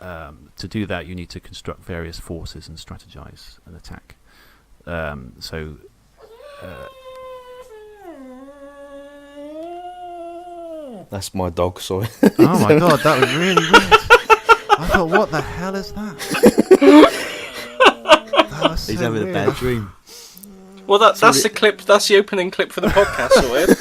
to do that, you need to construct various forces and strategize an attack. So. That's my dog, sorry. Oh my god, that was really weird. I thought, what the hell is that? That was so He's having weird. a bad dream. Well, that's the clip. That's the opening clip for the podcast, sorted.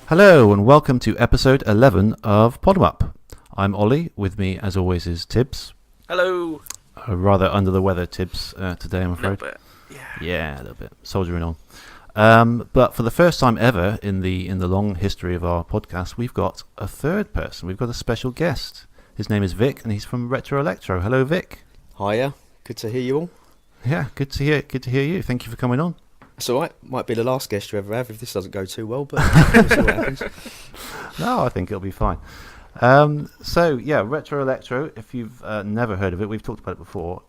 Hello and welcome to episode 11 of Podwap. I'm Ollie. With me, as always, is Tibbs. Hello. Rather under the weather, Tibbs, today, I'm A afraid. little bit. Yeah. Yeah, a little bit. Soldiering on. But for the first time ever in the long history of our podcast, we've got a third person. We've got a special guest. His name is Vic, and he's from Retro Electro. Hello, Vic. Hiya, good to hear you all. Yeah, good to hear you. Thank you for coming on. It's alright, might be the last guest you ever have if this doesn't go too well, but we'll see what happens. No, I think it'll be fine. So, yeah, Retro Electro, if you've never heard of it, we've talked about it before.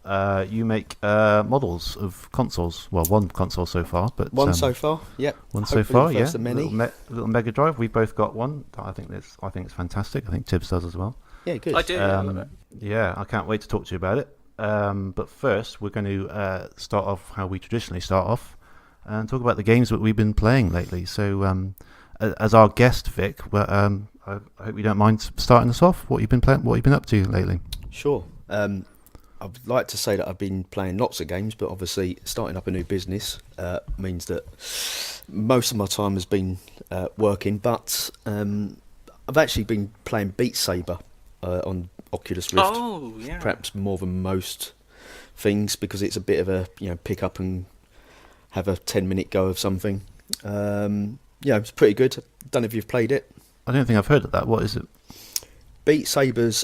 You make models of consoles. Well, one console so far. But One so far, yep. One Hopefully so far, the yeah. first of many. Little Mega Drive. We've both got one. I think it's fantastic. I think Tibbs does as well. Yeah, good. I do. I love it. Yeah, I can't wait to talk to you about it. But first, we're going to start off how we traditionally start off and talk about the games that we've been playing lately. So, as our guest, Vic, I hope you don't mind starting us off. What you've been playing? What you've been up to lately? Sure. I'd like to say that I've been playing lots of games, but obviously starting up a new business means that most of my time has been working. But I've actually been playing Beat Saber on Oculus Rift. Oh, yeah. Perhaps more than most things because it's a bit of a pick up and have a 10-minute go of something. Yeah, it's pretty good. Don't know if you've played it. I don't think I've heard of that. What is it? Beat Saber's,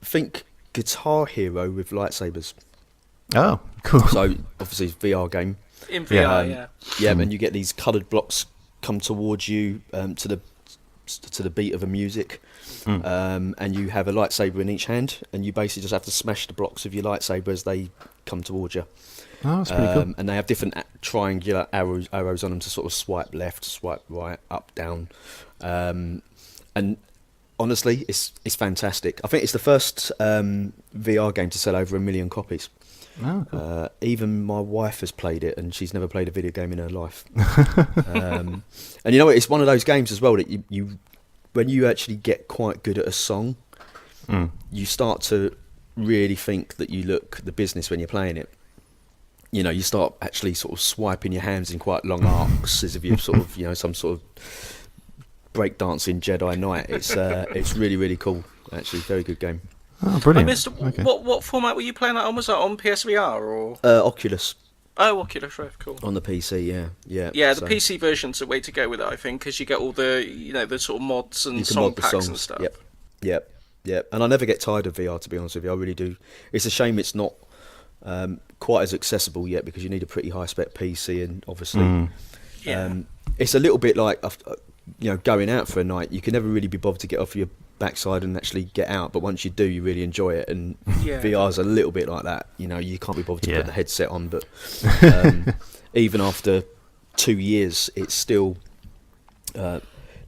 think Guitar Hero with lightsabers. Oh, cool. So obviously VR game. In VR, yeah. Yeah, and you get these coloured blocks come towards you to the beat of a music, and you have a lightsaber in each hand, and you basically just have to smash the blocks of your lightsaber as they come towards you. Oh, that's pretty cool. And they have different triangular arrows on them to sort of swipe left, swipe right, up, down. And honestly, it's fantastic. I think it's the first VR game to sell over 1 million copies. Oh, cool. Even my wife has played it, and she's never played a video game in her life. And you know what? It's one of those games as well that you when you actually get quite good at a song, you start to really think that you look the business when you're playing it. You know, you start actually sort of swiping your hands in quite long arcs as if you're sort of, some sort of breakdancing Jedi Knight. It's really, really cool. Actually, very good game. Oh, brilliant. I missed. Okay. What format were you playing that on? Was that on PSVR or? Oculus Oh, Oculus Rift, cool. on the PC. Yeah. Yeah, the PC version's the way to go with it, I think, because you get all the, the sort of mods and You can song mod the packs songs. and stuff. Yep. And I never get tired of VR, to be honest with you. I really do. It's a shame it's not quite as accessible yet because you need a pretty high spec PC, and obviously, it's a little bit like going out for a night. You can never really be bothered to get off your backside and actually get out, but once you do, you really enjoy it. And VR's a little bit like that. You can't be bothered to put the headset on, but even after 2 years, it still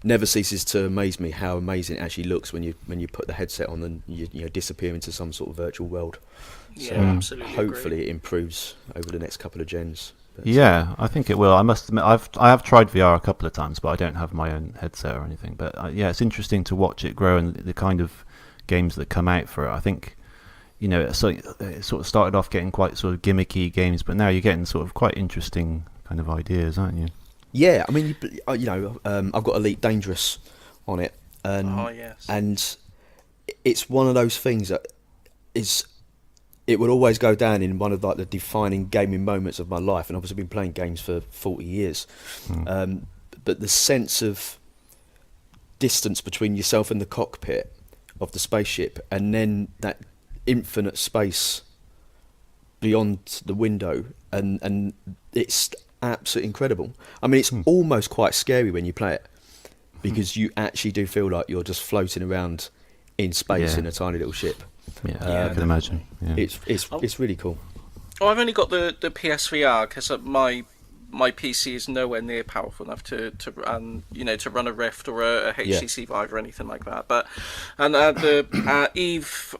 never ceases to amaze me how amazing it actually looks when you put the headset on and you disappear into some sort of virtual world. Yeah, So absolutely. hopefully it improves over the next couple of gens. But, Yeah, I think it will. I must admit, I have tried VR a couple of times, but I don't have my own headset or anything. But it's interesting to watch it grow and the kind of games that come out for it. I think, so it sort of started off getting quite sort of gimmicky games, but now you're getting sort of quite interesting kind of ideas, aren't you? Yeah, I mean, I've got Elite Dangerous on it, and it's one of those things that it would always go down in one of like the defining gaming moments of my life. And obviously, I've been playing games for 40 years, but the sense of distance between yourself and the cockpit of the spaceship, and then that infinite space beyond the window, and it's absolutely incredible. I mean, it's almost quite scary when you play it because you actually do feel like you're just floating around in space in a tiny little ship. I can imagine. Yeah. It's really cool. Oh, I've only got the PSVR because my PC is nowhere near powerful enough to run to run a Rift or a HTC Vive or anything like that. But the Eve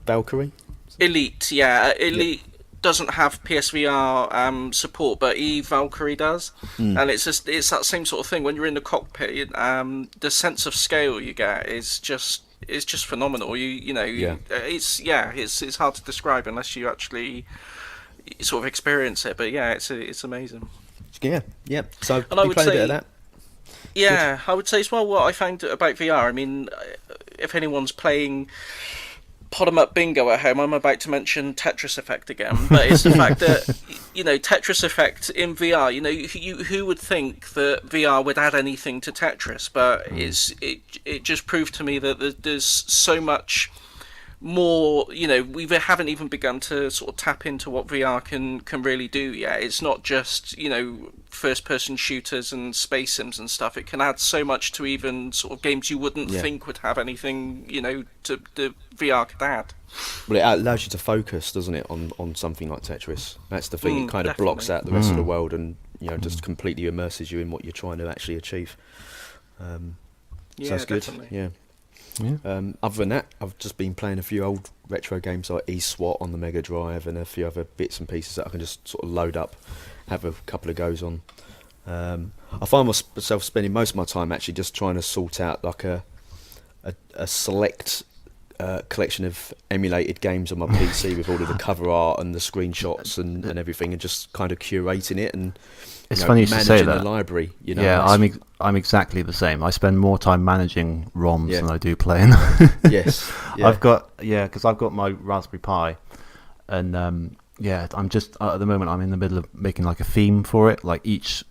Valkyrie Elite, Elite doesn't have PSVR support, but Eve Valkyrie does, and it's that same sort of thing. When you're in the cockpit, the sense of scale you get is just phenomenal. It's hard to describe unless you actually sort of experience it. But it's amazing. Yeah. So and I would played say, a bit of that. Yeah, good. I would say as well. What I found about VR, I mean, if anyone's playing Pod-em Up Bingo at home, I'm about to mention Tetris Effect again, but it's the fact that Tetris Effect in VR. Who would think that VR would add anything to Tetris? But it just proved to me that there's so much more. We haven't even begun to sort of tap into what VR can really do yet. It's not just first person shooters and space sims and stuff. It can add so much to even sort of games you wouldn't think would have anything to the VR could add. Well, it allows you to focus, doesn't it, on something like Tetris? That's the thing. It kind of definitely blocks out the rest of the world and just completely immerses you in what you're trying to actually achieve. So that's good. Definitely. Yeah. Other than that, I've just been playing a few old retro games like eSWAT on the Mega Drive and a few other bits and pieces that I can just sort of load up, have a couple of goes on. I find myself spending most of my time actually just trying to sort out like a select collection of emulated games on my PC with all of the cover art and the screenshots and everything, and just kind of curating it and it's funny you should say that. The library, Yeah, I'm exactly the same. I spend more time managing ROMs than I do playing. Yes, yeah. Because I've got my Raspberry Pi, and I'm just at the moment I'm in the middle of making like a theme for it. Like each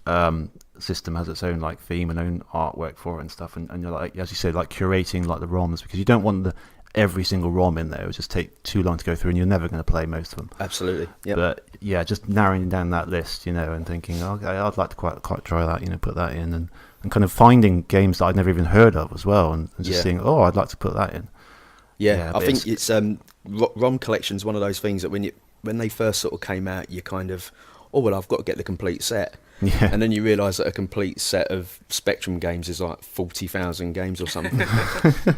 system has its own like theme and own artwork for it and stuff, and you're like, as you said, like curating like the ROMs, because you don't want every single ROM in there. It would just take too long to go through, and you're never going to play most of them. Absolutely. Yep. But just narrowing down that list, and thinking, okay, I'd like to quite try that, put that in, and kind of finding games that I'd never even heard of as well, and just seeing, I'd like to put that in. Yeah, I think it's ROM collection's one of those things that when they first sort of came out, you kind of, I've got to get the complete set. Yeah. And then you realise that a complete set of Spectrum games is like 40,000 games or something.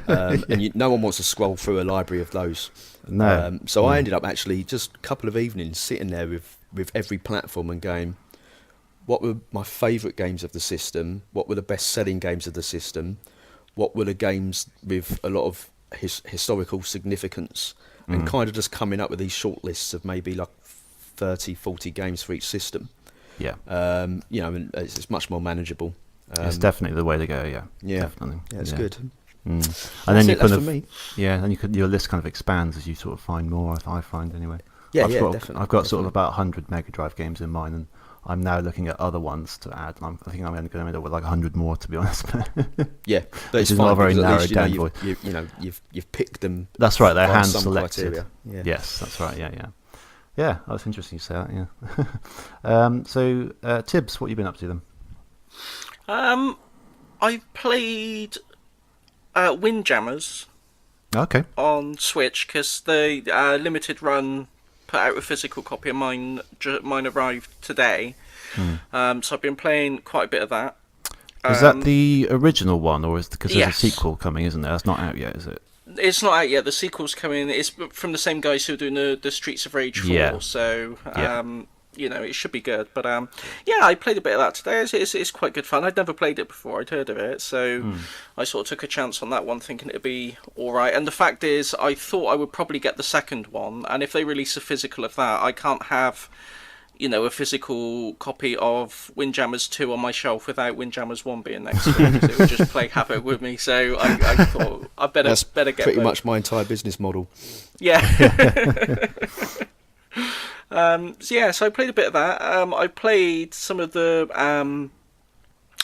And no one wants to scroll through a library of those. No. So I ended up actually just a couple of evenings sitting there with every platform and going, what were my favourite games of the system? What were the best-selling games of the system? What were the games with a lot of historical significance? And kind of just coming up with these short lists of maybe like 30, 40 games for each system. Yeah. And it's much more manageable. It's definitely the way to go. Yeah. Yeah. Definitely. Yeah, it's good. And then you kind of, for me. Yeah, and your list kind of expands as you sort of find more. I find anyway. Yeah, definitely. I've got sort of about 100 Mega Drive games in mine, and I'm now looking at other ones to add. I think I'm going to end up with like 100 more, to be honest. Yeah, which is not a very narrowed down voice. You've picked them. That's right. They're hand some selected. Criteria. Yeah. Yes, that's right. Yeah, that's interesting you say that. Yeah. So, Tibbs, what have you been up to then? I played Windjammers. Okay. On Switch, because the limited run put out a physical copy of mine. Mine arrived today. So I've been playing quite a bit of that. Is that the original one, or because there's a Yes. sequel coming, isn't there? That's not out yet, is it? It's not out yet. The sequel's coming. It's from the same guys who are doing the Streets of Rage 4. Yeah. So it should be good. But I played a bit of that today. It's quite good fun. I'd never played it before. I'd heard of it, so I sort of took a chance on that one, thinking it'd be all right. And the fact is, I thought I would probably get the second one. And if they release a physical of that, I can't have a physical copy of Windjammers 2 on my shelf without Windjammers 1 being next to it, 'cause it would just play havoc with me. So I thought I better get pretty both. much my entire business model. Yeah. So I played a bit of that. I played some of the.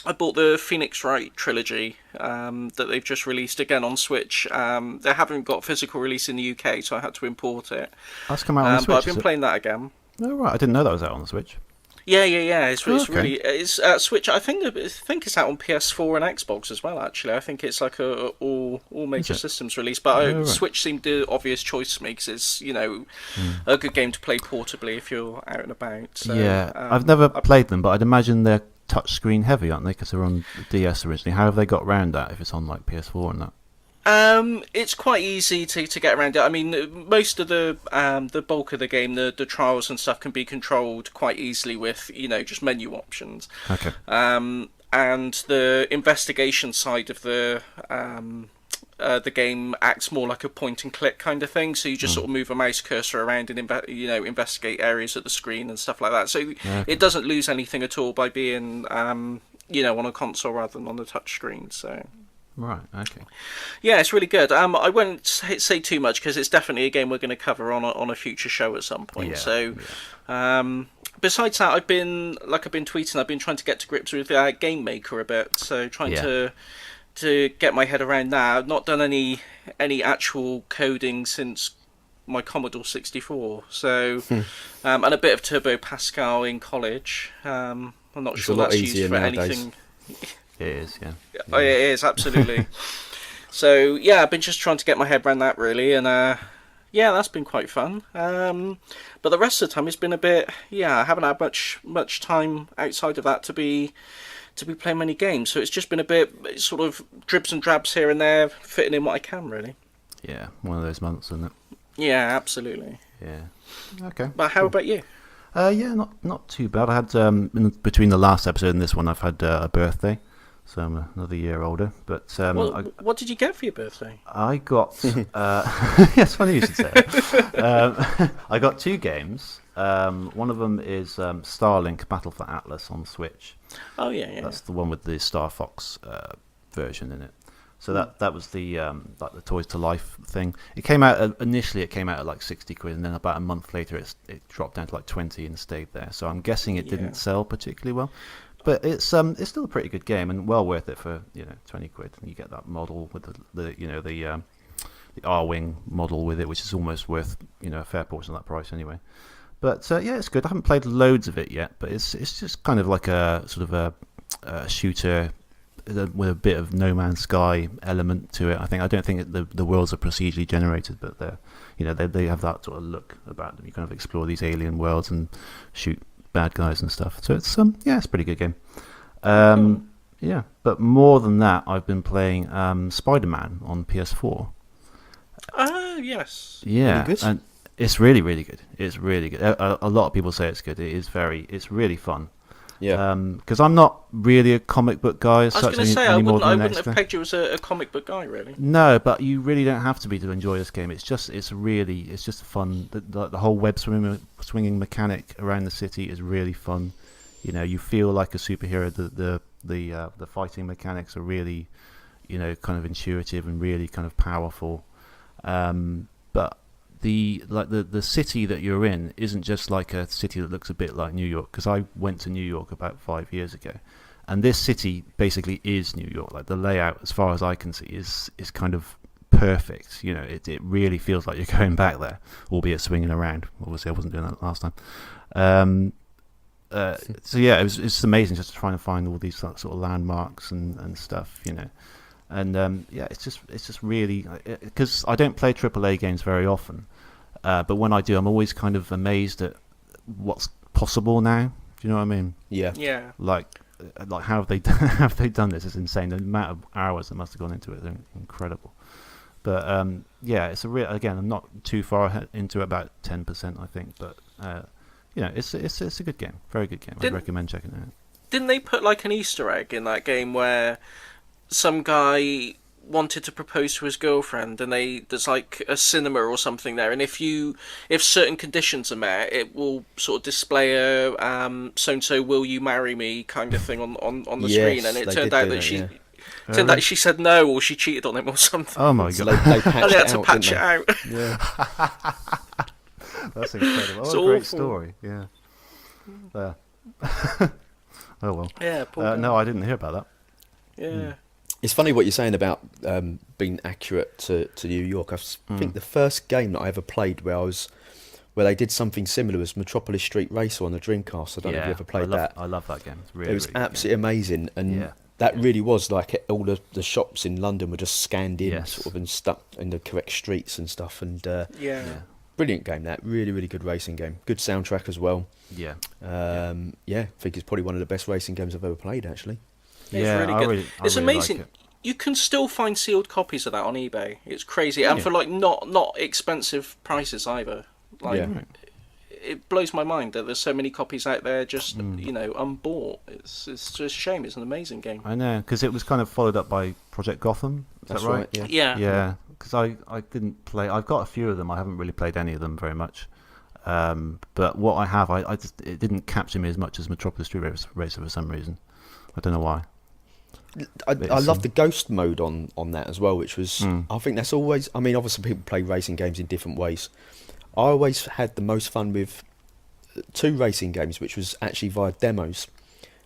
I bought the Phoenix Wright trilogy that they've just released again on Switch. They haven't got physical release in the UK, so I had to import it. That's come out on the Switch. But I've been playing that again. Oh right, I didn't know that was out on the Switch. Yeah. It's Okay. really it's Switch. I think it's out on PS4 and Xbox as well. Actually, I think it's like a all major Is it? systems release. But Oh, right. Switch seemed the obvious choice to me because it's Mm. a good game to play portably if you're out and about. So, Yeah, I've never played them, but I'd imagine they're touchscreen heavy, aren't they? Because they're on DS originally. How have they got around that if it's on like PS4 and that? It's quite easy to get around it. I mean, most of the bulk of the game, the trials and stuff, can be controlled quite easily with just menu options. Okay. And the investigation side of the game acts more like a point and click kind of thing. So you just sort of move a mouse cursor around and investigate areas of the screen and stuff like that. So it doesn't lose anything at all by being on a console rather than on the touch screen. So. Right. Okay. Yeah, it's really good. I won't say too much because it's definitely a game we're going to cover on a future show at some point. Yeah, So, yeah. Besides that, I've been tweeting. I've been trying to get to grips with Game Maker a bit. So trying Yeah. to get my head around that. I've not done any actual coding since my Commodore 64. So, and a bit of Turbo Pascal in college. I'm not sure that's used for anything. It is, yeah. Oh, yeah, it is, absolutely. So, yeah, I've been just trying to get my head around that, really, and, that's been quite fun. But the rest of the time, it's been a bit, I haven't had much time outside of that to be playing many games, so it's just been a bit sort of dribs and drabs here and there, fitting in what I can, really. Yeah, one of those months, isn't it? Yeah, absolutely. Yeah. Okay. But how about you? Yeah, not too bad. I had between the last episode and this one, I've had a birthday. So I'm another year older, but What did you get for your birthday? I got. Yes, funny you should say that. I got 2 games. One of them is Starlink Battle for Atlas on Switch. Oh yeah. That's the one with the Star Fox version in it. So that was the like the Toys to Life thing. It came out initially. It came out at like 60 quid, and then about a month later, it dropped down to like 20 and stayed there. So I'm guessing it didn't sell particularly well. But it's still a pretty good game and well worth it for 20 quid. And you get that model with the R-wing model with it, which is almost worth a fair portion of that price anyway. But it's good. I haven't played loads of it yet, but it's just kind of like a sort of a shooter with a bit of No Man's Sky element to it. I don't think the worlds are procedurally generated, but they have that sort of look about them. You kind of explore these alien worlds and shoot bad guys and stuff. So it's it's a pretty good game. Yeah, but more than that, I've been playing Spider-Man on PS4. Yes. Yeah, Really good? and it's really, really good. It's really good. A lot of people say it's good. It's really fun. Yeah. Because I'm not really a comic book guy as I was such going to say, I anymore wouldn't than the have next guy. pegged you as a comic book guy, really. No, but you really don't have to be to enjoy this game. It's just fun. The whole web swinging mechanic around the city is really fun. You feel like a superhero. The fighting mechanics are really, kind of intuitive and really kind of powerful. But the city that you're in isn't just like a city that looks a bit like New York, because I went to New York about 5 years ago, and this city basically is New York. Like the layout, as far as I can see, is kind of perfect. It really feels like you're going back there, albeit swinging around. Obviously, I wasn't doing that last time. So yeah, it's amazing just trying to find all these sort of landmarks and stuff. And it's just really, because I don't play AAA games very often, but when I do, I'm always kind of amazed at what's possible now. Do you know what I mean? Yeah. Yeah. Like how have they done this? It's insane. The amount of hours that must have gone into it, they're incredible. But it's a real. Again, I'm not too far into it, about 10%, I think. But it's a good game, very good game. I'd recommend checking it out. Didn't they put like an Easter egg in that game where some guy wanted to propose to his girlfriend, and there's like a cinema or something there, and if certain conditions are met, it will sort of display a so and so will you marry me kind of thing on the screen, and it turned out that she turned out she said no, or she cheated on him or something. Oh my So god! they patched And they had to out, patch didn't it out. they? Yeah. That's incredible. It's What a great awful. story. Yeah. Oh well. Yeah, poor guy. No, I didn't hear about that. Yeah. It's funny what you're saying about being accurate to New York. I think the first game that I ever played where I was where they did something similar as Metropolis Street Racer on the Dreamcast. I don't know if you ever played that. I love that game. It's really, it was really absolutely amazing, and that really was like all the shops in London were just scanned in, sort of, and stuck in the correct streets and stuff. And brilliant game. That really, really good racing game. Good soundtrack as well. Yeah. I think it's probably one of the best racing games I've ever played, actually. It's really good. It's really amazing. like it. You can still find sealed copies of that on eBay. It's crazy, and for like not expensive prices either. Like, it blows my mind that there's so many copies out there just unbought. It's just a shame. It's an amazing game. I know, because it was kind of followed up by Project Gotham. That's right? Yeah. Because I didn't play. I've got a few of them. I haven't really played any of them very much. But what I have, I just, it didn't capture me as much as Metropolis Street Racer for some reason. I don't know why. I love the ghost mode on that as well, which was I think that's always. I mean, obviously people play racing games in different ways. I always had the most fun with two racing games, which was actually via demos,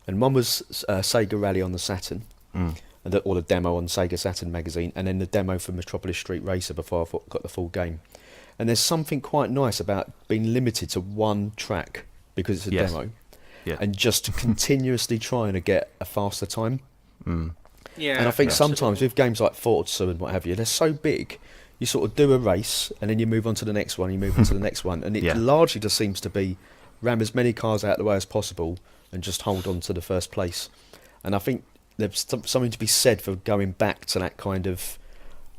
and one was Sega Rally on the Saturn, or the demo on Sega Saturn magazine, and then the demo for Metropolis Street Racer before I got the full game. And there's something quite nice about being limited to one track because it's a demo, and just continuously trying to get a faster time. Yeah, and I think sometimes with games like Forza and what have you, they're so big, you sort of do a race and then you move on to the next one, you move on to the next one, and it largely just seems to be ram as many cars out of the way as possible and just hold on to the first place. And I think there's something to be said for going back to that kind of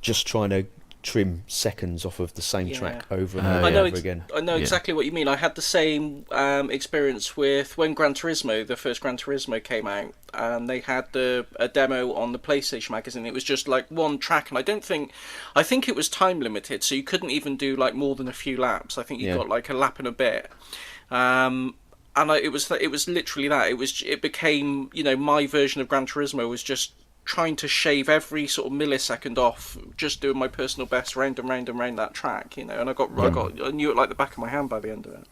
just trying to trim seconds off of the same track over and over again. I know exactly what you mean. I had the same experience with when the first Gran Turismo came out, and they had a demo on the PlayStation magazine. It was just like one track, and I think it was time limited, so you couldn't even do like more than a few laps. I think you got like a lap and a bit. And it was literally that. It became, my version of Gran Turismo was just trying to shave every sort of millisecond off, just doing my personal best round and round and round that track, and I knew it like the back of my hand by the end of it.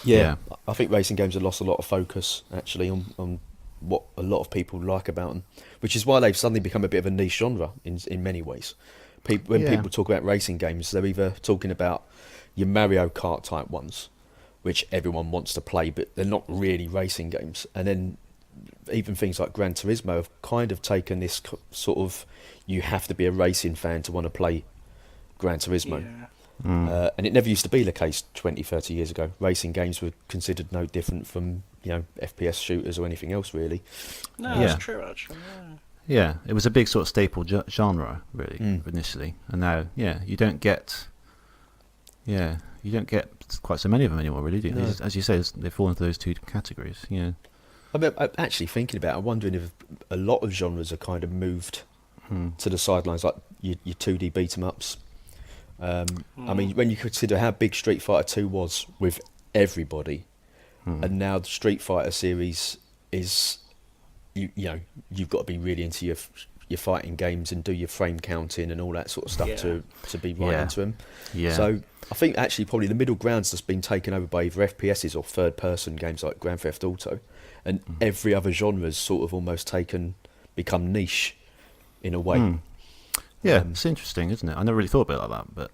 Yeah. I think racing games have lost a lot of focus actually on what a lot of people like about them, which is why they've suddenly become a bit of a niche genre in many ways. When people talk about racing games, they're either talking about your Mario Kart type ones, which everyone wants to play, but they're not really racing games, and then even things like Gran Turismo have kind of taken this sort of, you have to be a racing fan to want to play Gran Turismo. And it never used to be the case 20, 30 years ago. Racing games were considered no different from, FPS shooters or anything else, really. No, that's true, actually. Yeah, it was a big sort of staple genre, really, initially. And now, you don't get quite so many of them anymore, really, do you? No. As you say, they fall into those two categories, I mean, I'm actually thinking about it. I'm wondering if a lot of genres are kind of moved to the sidelines, like your 2D beat 'em ups. I mean, when you consider how big Street Fighter 2 was with everybody, and now the Street Fighter series is, you've got to be really into your fighting games and do your frame counting and all that sort of stuff to be right into them. Yeah. So I think actually probably the middle ground's just been taken over by either FPSs or third-person games like Grand Theft Auto. And every other genre's sort of almost become niche in a way. Yeah, it's interesting, isn't it? I never really thought about it like that, but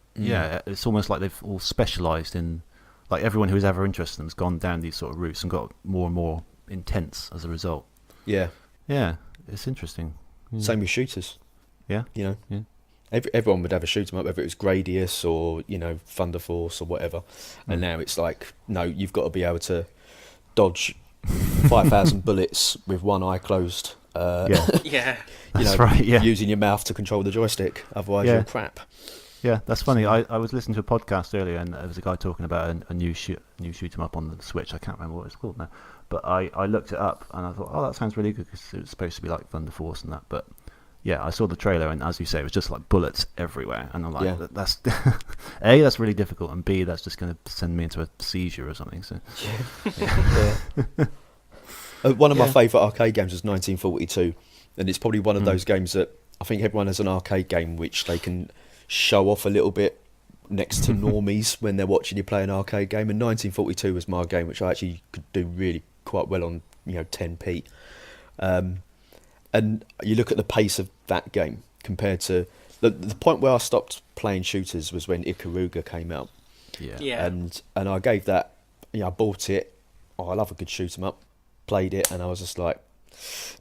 it's almost like they've all specialised in, like everyone who's ever interested in them has gone down these sort of routes and got more and more intense as a result. Yeah. Yeah, it's interesting. Same with shooters. Yeah. Everyone would have a shoot 'em up, whether it was Gradius or, Thunder Force or whatever. And now it's like, no, you've got to be able to dodge 5,000 bullets with one eye closed. That's right. Yeah, using your mouth to control the joystick, otherwise you're crap. Yeah, that's funny. I was listening to a podcast earlier, and there was a guy talking about a new shoot 'em up on the Switch. I can't remember what it's called now, but I looked it up and I thought, oh, that sounds really good because it was supposed to be like Thunder Force and that. But I saw the trailer, and as you say, it was just like bullets everywhere, and I'm like, that's A, that's really difficult, and B, that's just going to send me into a seizure or something. So one of my favourite arcade games was 1942, and it's probably one of those games that I think everyone has an arcade game which they can show off a little bit next to normies when they're watching you play an arcade game, and 1942 was my game which I actually could do really quite well on 10p. And you look at the pace of that game compared to the point where I stopped playing shooters was when Ikaruga came out, Yeah. Yeah. And I gave that, I bought it. Oh, I love a good shoot 'em up. Played it, and I was just like,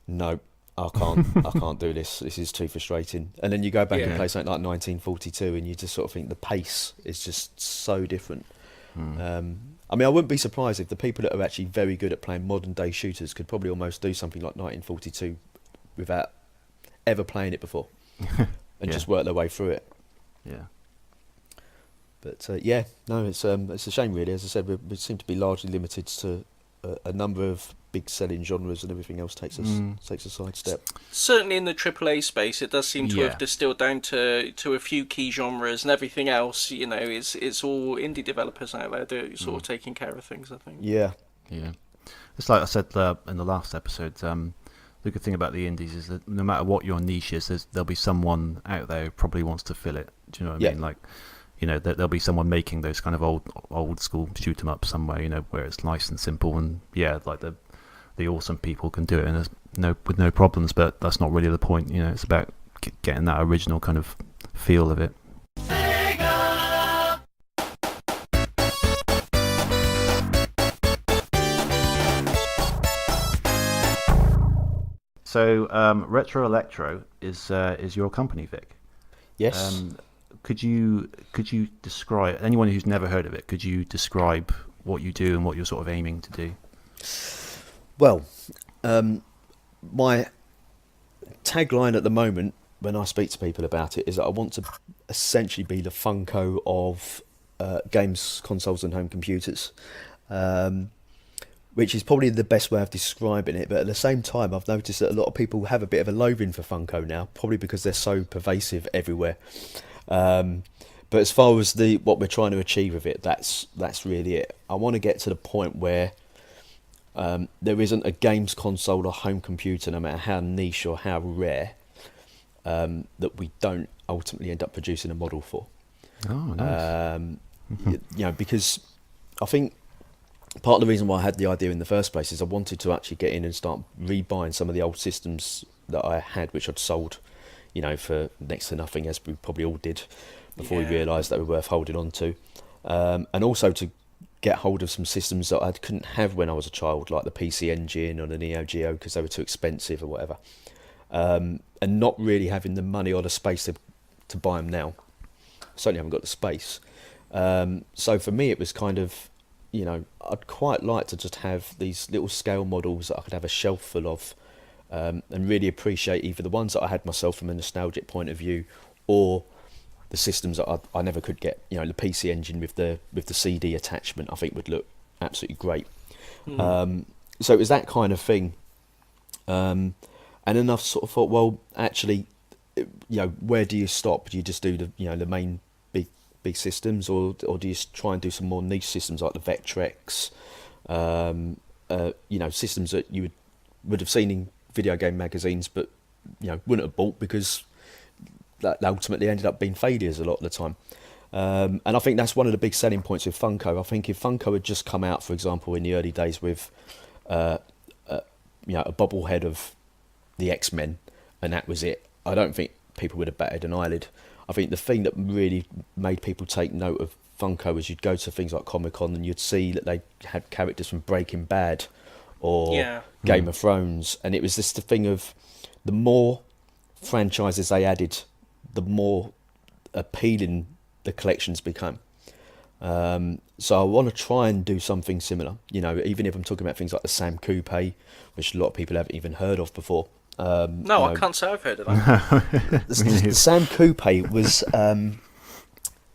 no, I can't do this. This is too frustrating. And then you go back and play something like 1942, and you just sort of think the pace is just so different. I mean, I wouldn't be surprised if the people that are actually very good at playing modern day shooters could probably almost do something like 1942 without ever playing it before, and just work their way through it. Yeah. But it's a shame really. As I said, we seem to be largely limited to a number of big selling genres, and everything else takes a sidestep. Certainly in the AAA space, it does seem to have distilled down to a few key genres, and everything else, it's all indie developers out there that are sort of taking care of things, I think. Yeah. It's like I said in the last episode. The good thing about the indies is that no matter what your niche is, there'll be someone out there who probably wants to fill it. Do you know what I mean? Like, there'll be someone making those kind of old school shoot 'em up somewhere, where it's nice and simple, and like the awesome people can do it, and with no problems. But that's not really the point. It's about getting that original kind of feel of it. So, Retro Electro is your company, Vic? Yes. Could you describe, anyone who's never heard of it, could you describe what you do and what you're sort of aiming to do? Well, my tagline at the moment when I speak to people about it is that I want to essentially be the Funko of games, consoles and home computers. Which is probably the best way of describing it, but at the same time I've noticed that a lot of people have a bit of a loathing for Funko now, probably because they're so pervasive everywhere. But as far as what we're trying to achieve with it, that's really it. I want to get to the point where there isn't a games console or home computer, no matter how niche or how rare, that we don't ultimately end up producing a model for. Oh, nice. Because I think part of the reason why I had the idea in the first place is I wanted to actually get in and start rebuying some of the old systems that I had, which I'd sold, for next to nothing, as we probably all did, before we realised they were worth holding on to. And also to get hold of some systems that I couldn't have when I was a child, like the PC Engine or the Neo Geo, because they were too expensive or whatever. And not really having the money or the space to buy them now. Certainly haven't got the space. So for me, it was kind of, I'd quite like to just have these little scale models that I could have a shelf full of, and really appreciate either the ones that I had myself from a nostalgic point of view, or the systems that I never could get. The PC Engine with the CD attachment, I think would look absolutely great. So it was that kind of thing. And then I sort of thought, well, actually, where do you stop? Do you just do the main big systems, or do you try and do some more niche systems like the Vectrex, systems that you would have seen in video game magazines, but wouldn't have bought because that ultimately ended up being failures a lot of the time. And I think that's one of the big selling points with Funko. I think if Funko had just come out, for example, in the early days with a bobblehead of the X-Men, and that was it, I don't think people would have batted an eyelid. I think the thing that really made people take note of Funko was you'd go to things like Comic-Con and you'd see that they had characters from Breaking Bad or Game of Thrones, and it was just the thing of the more franchises they added, the more appealing the collections become. So I want to try and do something similar, even if I'm talking about things like the Sam Coupe, which a lot of people haven't even heard of before. I can't say I've heard of that. The Sam Coupe was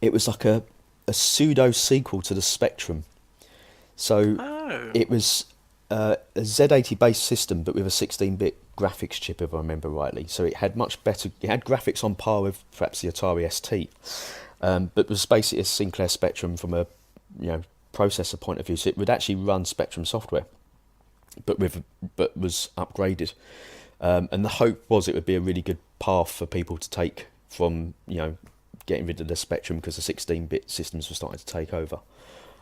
it was like a pseudo sequel to the Spectrum. So it was a Z80 based system, but with a 16-bit graphics chip, if I remember rightly. So it had much better. It had graphics on par with perhaps the Atari ST, but was basically a Sinclair Spectrum from a processor point of view. So it would actually run Spectrum software, but was upgraded. And the hope was it would be a really good path for people to take from getting rid of the Spectrum, because the 16-bit systems were starting to take over.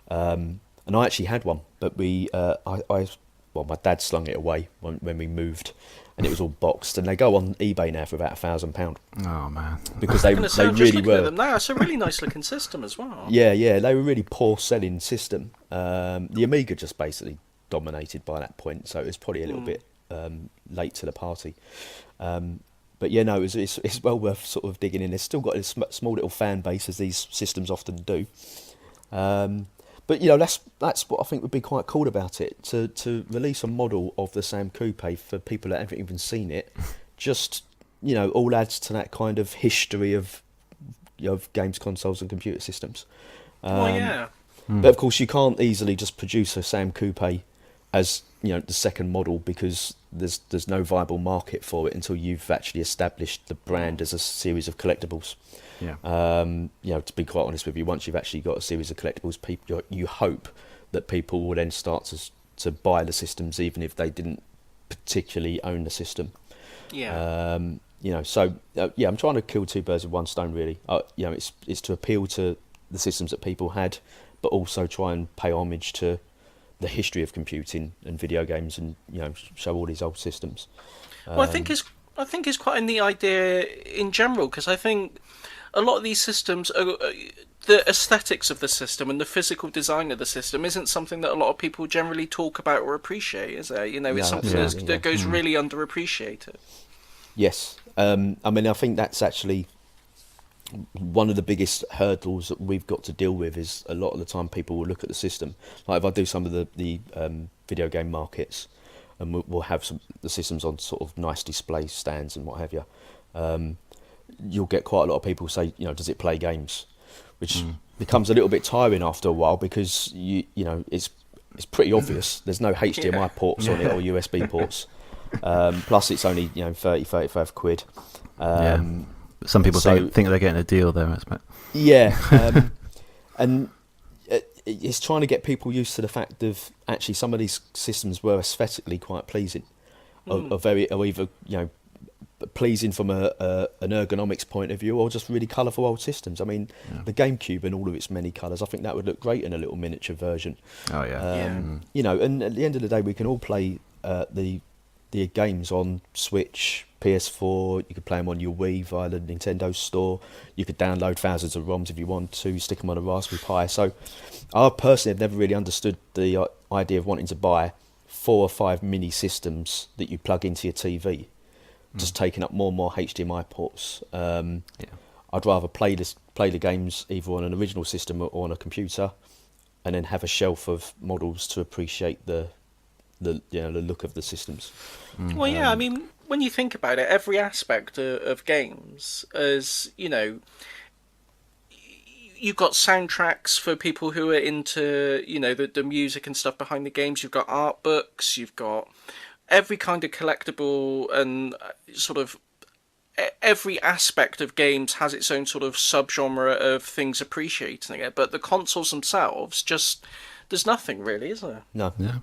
And I actually had one, but I my dad slung it away when we moved, and it was all boxed, and they go on eBay now for about £1,000. Oh man! Because they really were. Them now, it's a really nice looking system as well. Yeah, they were a really poor selling system. The Amiga just basically dominated by that point, so it was probably a little bit late to the party. But yeah, no, it's well worth sort of digging in. It's still got a small little fan base, as these systems often do. But you know, that's what I think would be quite cool about it, to release a model of the Sam Coupe for people that haven't even seen it. Just, you know, all adds to that kind of history of games consoles and computer systems. Yeah. But of course, you can't easily just produce a Sam Coupe as, you know, the second model, because there's no viable market for it until you've actually established the brand as a series of collectibles. Yeah. You know, to be quite honest with you, once you've actually got a series of collectibles, you hope that people will then start to buy the systems, even if they didn't particularly own the system. Yeah. You know, so yeah, I'm trying to kill two birds with one stone, really. You know, it's to appeal to the systems that people had, but also try and pay homage to the history of computing and video games, and, you know, show all these old systems. Well, I think it's quite a neat idea in general, because I think a lot of these systems are, the aesthetics of the system and the physical design of the system isn't something that a lot of people generally talk about or appreciate, is it? You know, it's something that goes really underappreciated. Yes. I mean, I think that's actually one of the biggest hurdles that we've got to deal with. Is a lot of the time people will look at the system. Like if I do some of the video game markets, and we'll have the systems on sort of nice display stands and what have you, you'll get quite a lot of people say, you know, does it play games? Which becomes a little bit tiring after a while, because you know it's pretty obvious. There's no HDMI ports on it, or USB ports. Plus it's only, you know, 35 quid. Some people think they're getting a deal there, I suppose. Yeah, and it's trying to get people used to the fact of actually some of these systems were aesthetically quite pleasing, or either, you know, pleasing from an ergonomics point of view, or just really colourful old systems. I mean, the GameCube and all of its many colours, I think that would look great in a little miniature version. Oh yeah. You know, and at the end of the day, we can all play the games on Switch, PS4. You could play them on your Wii via the Nintendo store. You could download thousands of ROMs if you want to, stick them on a Raspberry Pi. So I personally have never really understood the idea of wanting to buy 4 or 5 mini systems that you plug into your TV, just taking up more and more HDMI ports. I'd rather play the games either on an original system or on a computer, and then have a shelf of models to appreciate the look of the systems. Well, yeah, I mean, when you think about it, every aspect of games is, you know, you've got soundtracks for people who are into, you know, the music and stuff behind the games. You've got art books. You've got every kind of collectible, and sort of every aspect of games has its own sort of subgenre of things appreciating it. But the consoles themselves, there's nothing really, is there? No. Yeah.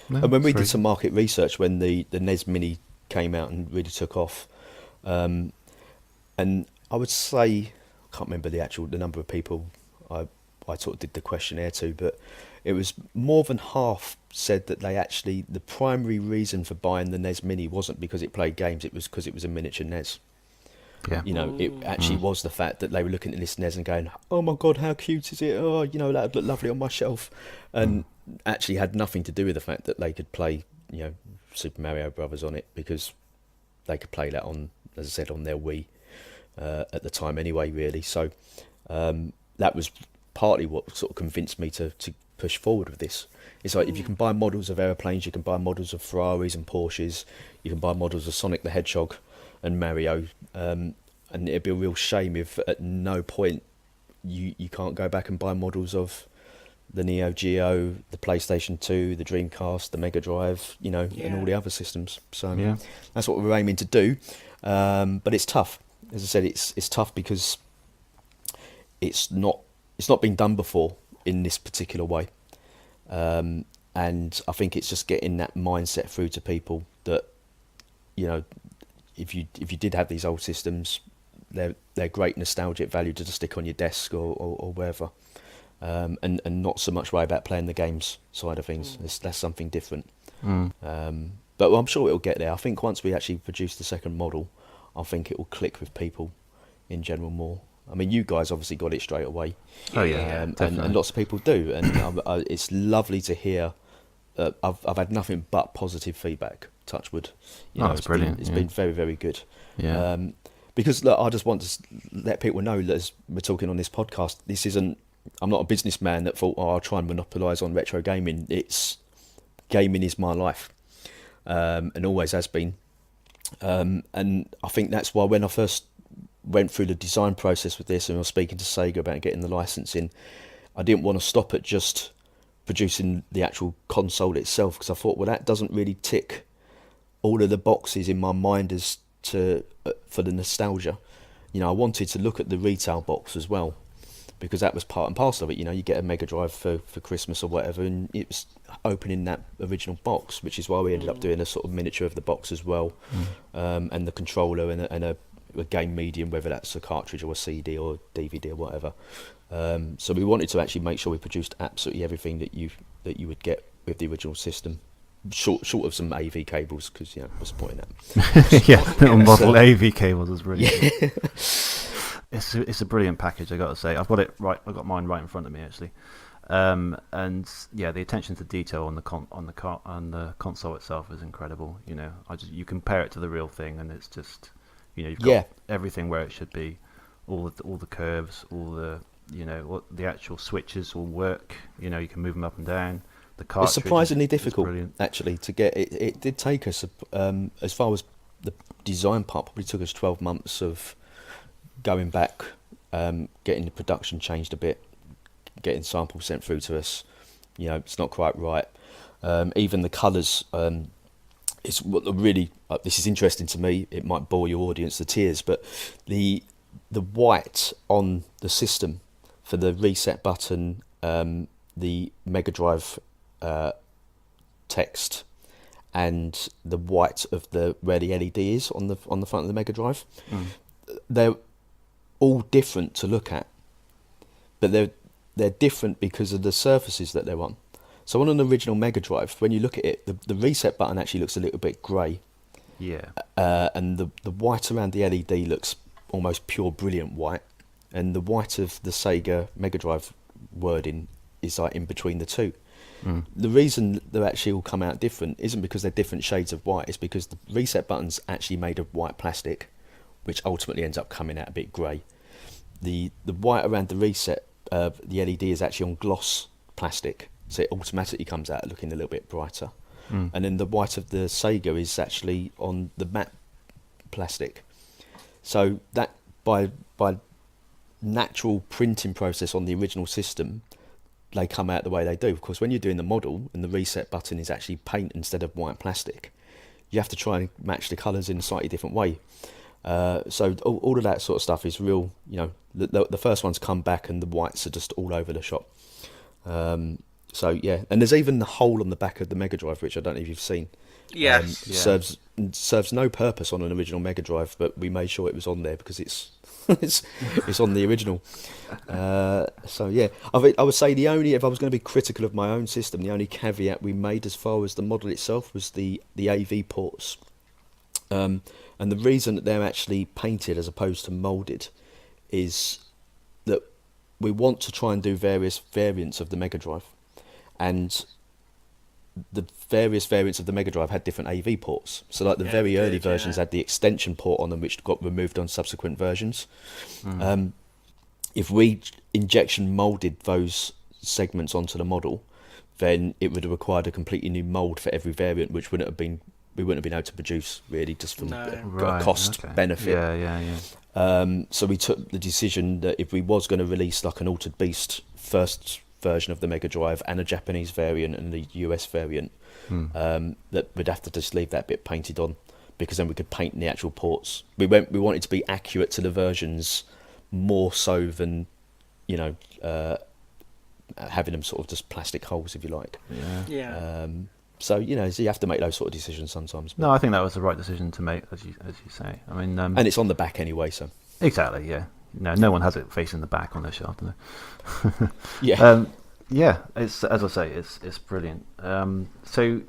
No, and when we did some market research, when the NES Mini came out and really took off, and I would say, I can't remember the number of people I sort of did the questionnaire to, but it was more than half said that the primary reason for buying the NES Mini wasn't because it played games, it was because it was a miniature NES. Yeah. You know, it actually was the fact that they were looking at this NES and going, oh my God, how cute is it? Oh, you know, that would look lovely on my shelf. And actually had nothing to do with the fact that they could play, you know, Super Mario Brothers on it, because they could play that on, as I said, on their Wii at the time anyway, really. So that was partly what sort of convinced me to push forward with this. It's like, if you can buy models of aeroplanes, you can buy models of Ferraris and Porsches, you can buy models of Sonic the Hedgehog and Mario, and it'd be a real shame if at no point you can't go back and buy models of the Neo Geo, the PlayStation 2, the Dreamcast, the Mega Drive, you know, and all the other systems. So that's what we're aiming to do. But it's tough. As I said, it's tough because it's not been done before in this particular way. And I think it's just getting that mindset through to people that, you know, if you did have these old systems, they're great nostalgic value to just stick on your desk or wherever. and not so much worry about playing the games side of things. That's something different. But I'm sure it'll get there. I think once we actually produce the second model, I think it will click with people in general more. I mean, you guys obviously got it straight away. Oh yeah, and lots of people do, and it's lovely to hear. I've had nothing but positive feedback. Touch wood. It's brilliant. It's been very, very good. Yeah. Because look, I just want to let people know that as we're talking on this podcast, this isn't. I'm not a businessman that thought, I'll try and monopolise on retro gaming. Gaming is my life, and always has been. And I think that's why when I first went through the design process with this and I was speaking to Sega about getting the licensing, I didn't want to stop at just producing the actual console itself, because I thought, well, that doesn't really tick all of the boxes in my mind as to for the nostalgia. I wanted to look at the retail box as well, because that was part and parcel of it. You get a Mega Drive for Christmas or whatever, and it was opening that original box, which is why we ended up doing a sort of miniature of the box as well, and the controller and a game medium, whether that's a cartridge or a CD or DVD or whatever. So we wanted to actually make sure we produced absolutely everything that you would get with the original system, short of some AV cables, because what's the point in that? Yeah, little model AV cables was brilliant. It's a brilliant package, I got to say. I've got it right. I've got mine right in front of me actually, and yeah, the attention to detail on the console itself is incredible. You compare it to the real thing, and it's just you've got everything where it should be. All the curves, all the the actual switches will work. You can move them up and down. The cartridge it's surprisingly difficult actually to get. It did take us as far as the design part. Probably took us 12 months of going back, getting the production changed a bit, getting samples sent through to us. It's not quite right. Even the colours. It's what really. This is interesting to me. It might bore your audience to tears, but the white on the system for the reset button, the Mega Drive text, and the white of where the LED is on the front of the Mega Drive, they're all different to look at, but they're different because of the surfaces that they're on. So on an original Mega Drive, when you look at it, the reset button actually looks a little bit grey. Yeah. And the white around the LED looks almost pure brilliant white, and the white of the Sega Mega Drive wording is like in between the two. The reason they actually all come out different isn't because they're different shades of white, it's because the reset button's actually made of white plastic, which ultimately ends up coming out a bit grey. The white around the reset, the LED is actually on gloss plastic, so it automatically comes out looking a little bit brighter. And then the white of the Sega is actually on the matte plastic. So that by natural printing process on the original system, they come out the way they do. Of course, when you're doing the model and the reset button is actually paint instead of white plastic, you have to try and match the colours in a slightly different way. So all of that sort of stuff is real. The first ones come back and the whites are just all over the shop. So yeah, and there's even the hole on the back of the Mega Drive, which I don't know if you've seen. Yes. Serves no purpose on an original Mega Drive, but we made sure it was on there because it's it's on the original. So yeah, I would say if I was going to be critical of my own system, the only caveat we made as far as the model itself was the AV ports. And the reason that they're actually painted as opposed to moulded is that we want to try and do various variants of the Mega Drive, and the various variants of the Mega Drive had different AV ports. So like the very early versions had the extension port on them, which got removed on subsequent versions. If we injection moulded those segments onto the model, then it would have required a completely new mould for every variant, which we wouldn't have been able to produce really, just from a cost benefit. So we took the decision that if we was going to release like an Altered Beast first version of the Mega Drive and a Japanese variant and the US variant, that we'd have to just leave that bit painted on, because then we could paint in the actual ports. We wanted to be accurate to the versions more so than having them sort of just plastic holes, if you like. So you have to make those sort of decisions sometimes. No, I think that was the right decision to make, as you say. I mean, and it's on the back anyway, so exactly, yeah. No one has it facing the back on their shelf, do they? Yeah. Yeah, it's, as I say, it's brilliant. So,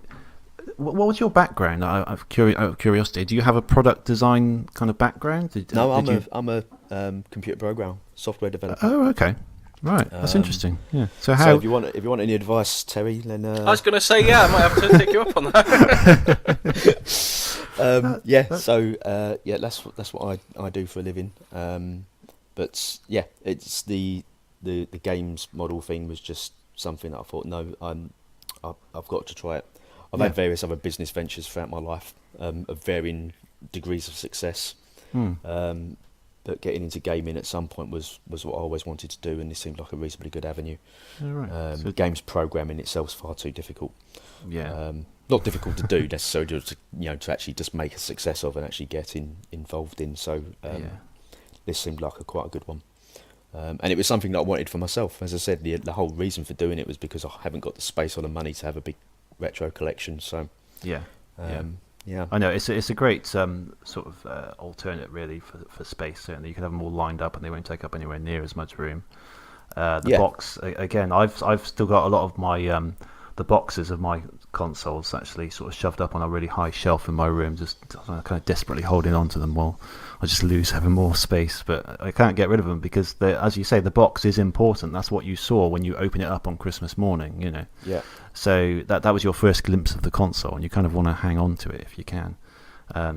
what was your background? Out of curiosity, do you have a product design kind of background? No, I'm a computer programmer, software developer. Oh, okay, right. That's interesting. Yeah. So So if you want any advice, Terry, then I was going to say, I might have to take you up on that. that's what I do for a living. But yeah, it's the games model thing was just something that I thought, no, I've got to try it. I've had various other business ventures throughout my life, of varying degrees of success. But getting into gaming at some point was what I always wanted to do, and this seemed like a reasonably good avenue. right. So, Games programming itself is far too difficult. yeah. Not difficult to do necessarily, to actually just make a success of and actually get involved in. So this seemed like quite a good one. And it was something that I wanted for myself. As I said, the whole reason for doing it was because I haven't got the space or the money to have a big retro collection. So Yeah. yeah. I know it's a great sort of alternate really for space. Certainly, you can have them all lined up, and they won't take up anywhere near as much room. The box again. I've still got a lot of my the boxes of my consoles actually sort of shoved up on a really high shelf in my room, just kind of desperately holding on to them while I just lose having more space. But I can't get rid of them because, as you say, the box is important. That's what you saw when you open it up on Christmas morning, Yeah. So that was your first glimpse of the console, and you kind of want to hang on to it if you can.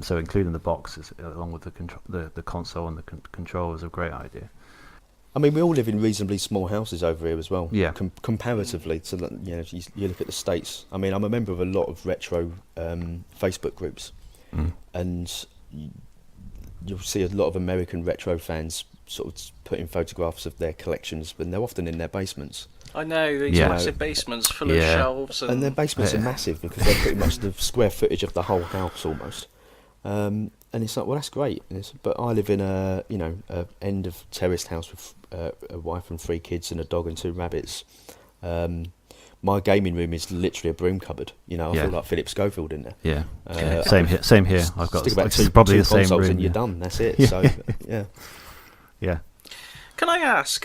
So including the boxes along with the console and the controller is a great idea. I mean, we all live in reasonably small houses over here as well. Yeah. Comparatively to you look at the States. I mean, I'm a member of a lot of retro Facebook groups, and you'll see a lot of American retro fans sort of putting photographs of their collections, but they're often in their basements. I know, these massive basements full of shelves. And their basements are massive because they're pretty much the square footage of the whole house almost. And it's like, well, that's great. But I live in a end of terraced house with a wife and 3 kids and a dog and 2 rabbits. My gaming room is literally a broom cupboard. I feel like Philip Schofield in there. Yeah. Same here. I've got stick about probably two the same consoles room. and you're done. That's it. So yeah. Yeah. Can I ask,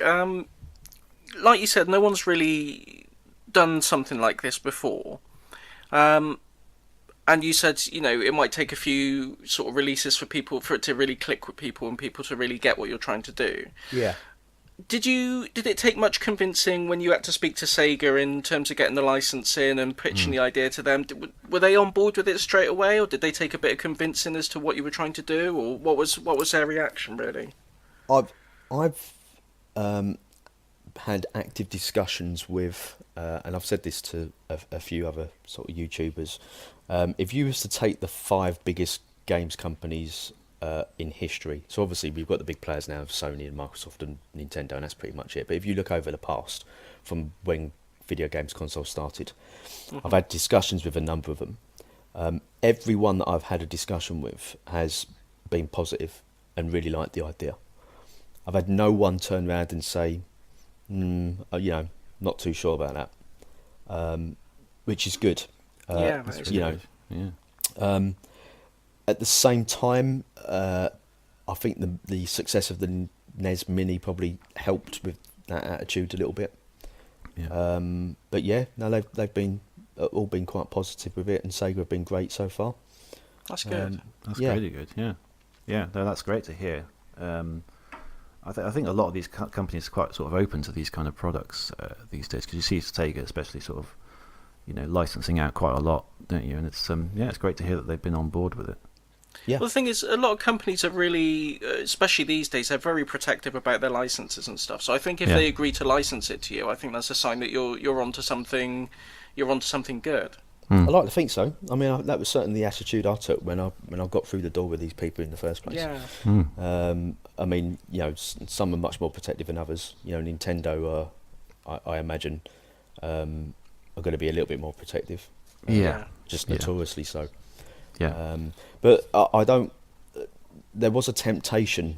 like you said, no one's really done something like this before. And you said, it might take a few sort of releases for it to really click with people and people to really get what you're trying to do. Yeah. Did it take much convincing when you had to speak to Sega in terms of getting the license in and pitching the idea to them? Were they on board with it straight away, or did they take a bit of convincing as to what you were trying to do, or what was their reaction really? I've had active discussions with, and I've said this to a few other sort of YouTubers. If you was to take the 5 biggest games companies in history, so obviously we've got the big players now of Sony and Microsoft and Nintendo, and that's pretty much it. But if you look over the past, from when video games consoles started, I've had discussions with a number of them. Everyone that I've had a discussion with has been positive and really liked the idea. I've had no one turn around and say, not too sure about that, which is good. That's really good. Yeah. At the same time, I think the success of the NES Mini probably helped with that attitude a little bit. Yeah. But yeah, no, they've been all been quite positive with it, and Sega have been great so far. That's good. That's really good. Yeah. Yeah. No, that's great to hear. I think a lot of these companies are quite sort of open to these kind of products these days, because you see Sega especially sort of licensing out quite a lot, don't you? And it's it's great to hear that they've been on board with it. Yeah. Well, the thing is, a lot of companies are really, especially these days, they're very protective about their licenses and stuff. So I think if they agree to license it to you, I think that's a sign that you're onto something. You're onto something good. I like to think so. I mean, that was certainly the attitude I took when I got through the door with these people in the first place. Yeah. I mean, some are much more protective than others. Nintendo, I imagine, are going to be a little bit more protective. Yeah. Just notoriously so. Yeah. But I don't. There was a temptation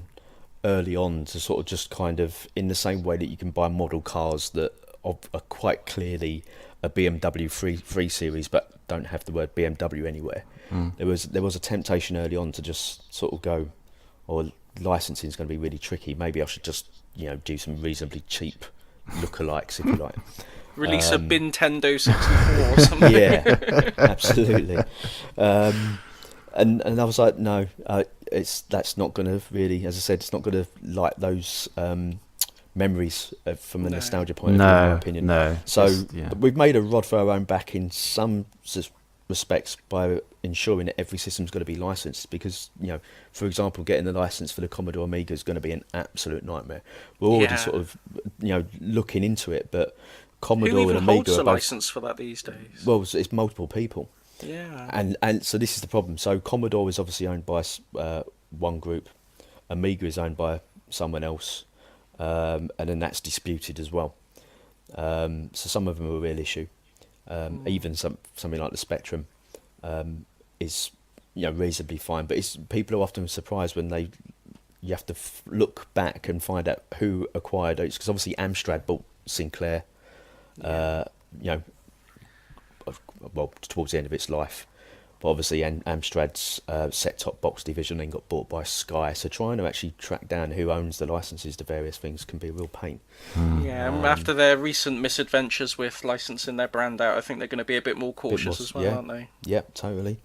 early on to sort of just kind of, in the same way that you can buy model cars that are quite clearly a BMW 3 Series but don't have the word BMW anywhere. There was a temptation early on to just sort of go, or licensing is going to be really tricky. Maybe I should just do some reasonably cheap lookalikes, if you like. Release a Nintendo 64 or something. Yeah, absolutely. And I was like, no, that's not going to really, as I said, it's not going to light those memories from a nostalgia point of view, in my opinion. No. So we've made a rod for our own back in some respects by ensuring that every system's going to be licensed, because for example, getting the license for the Commodore Amiga is going to be an absolute nightmare. We're already sort of looking into it, but Commodore Who even and Amiga holds the are both, license for that these days? well, it's multiple people. Yeah. And so this is the problem. So Commodore is obviously owned by one group, Amiga is owned by someone else, and then that's disputed as well. So some of them are a real issue. Even something like the Spectrum is reasonably fine, but people are often surprised when you have to look back and find out who acquired it, because obviously Amstrad bought Sinclair, well, towards the end of its life, but obviously Amstrad's set-top box division then got bought by Sky, so trying to actually track down who owns the licenses to various things can be a real pain. Yeah, and after their recent misadventures with licensing their brand out, I think they're going to be a bit more cautious as well, aren't they? Yeah, totally.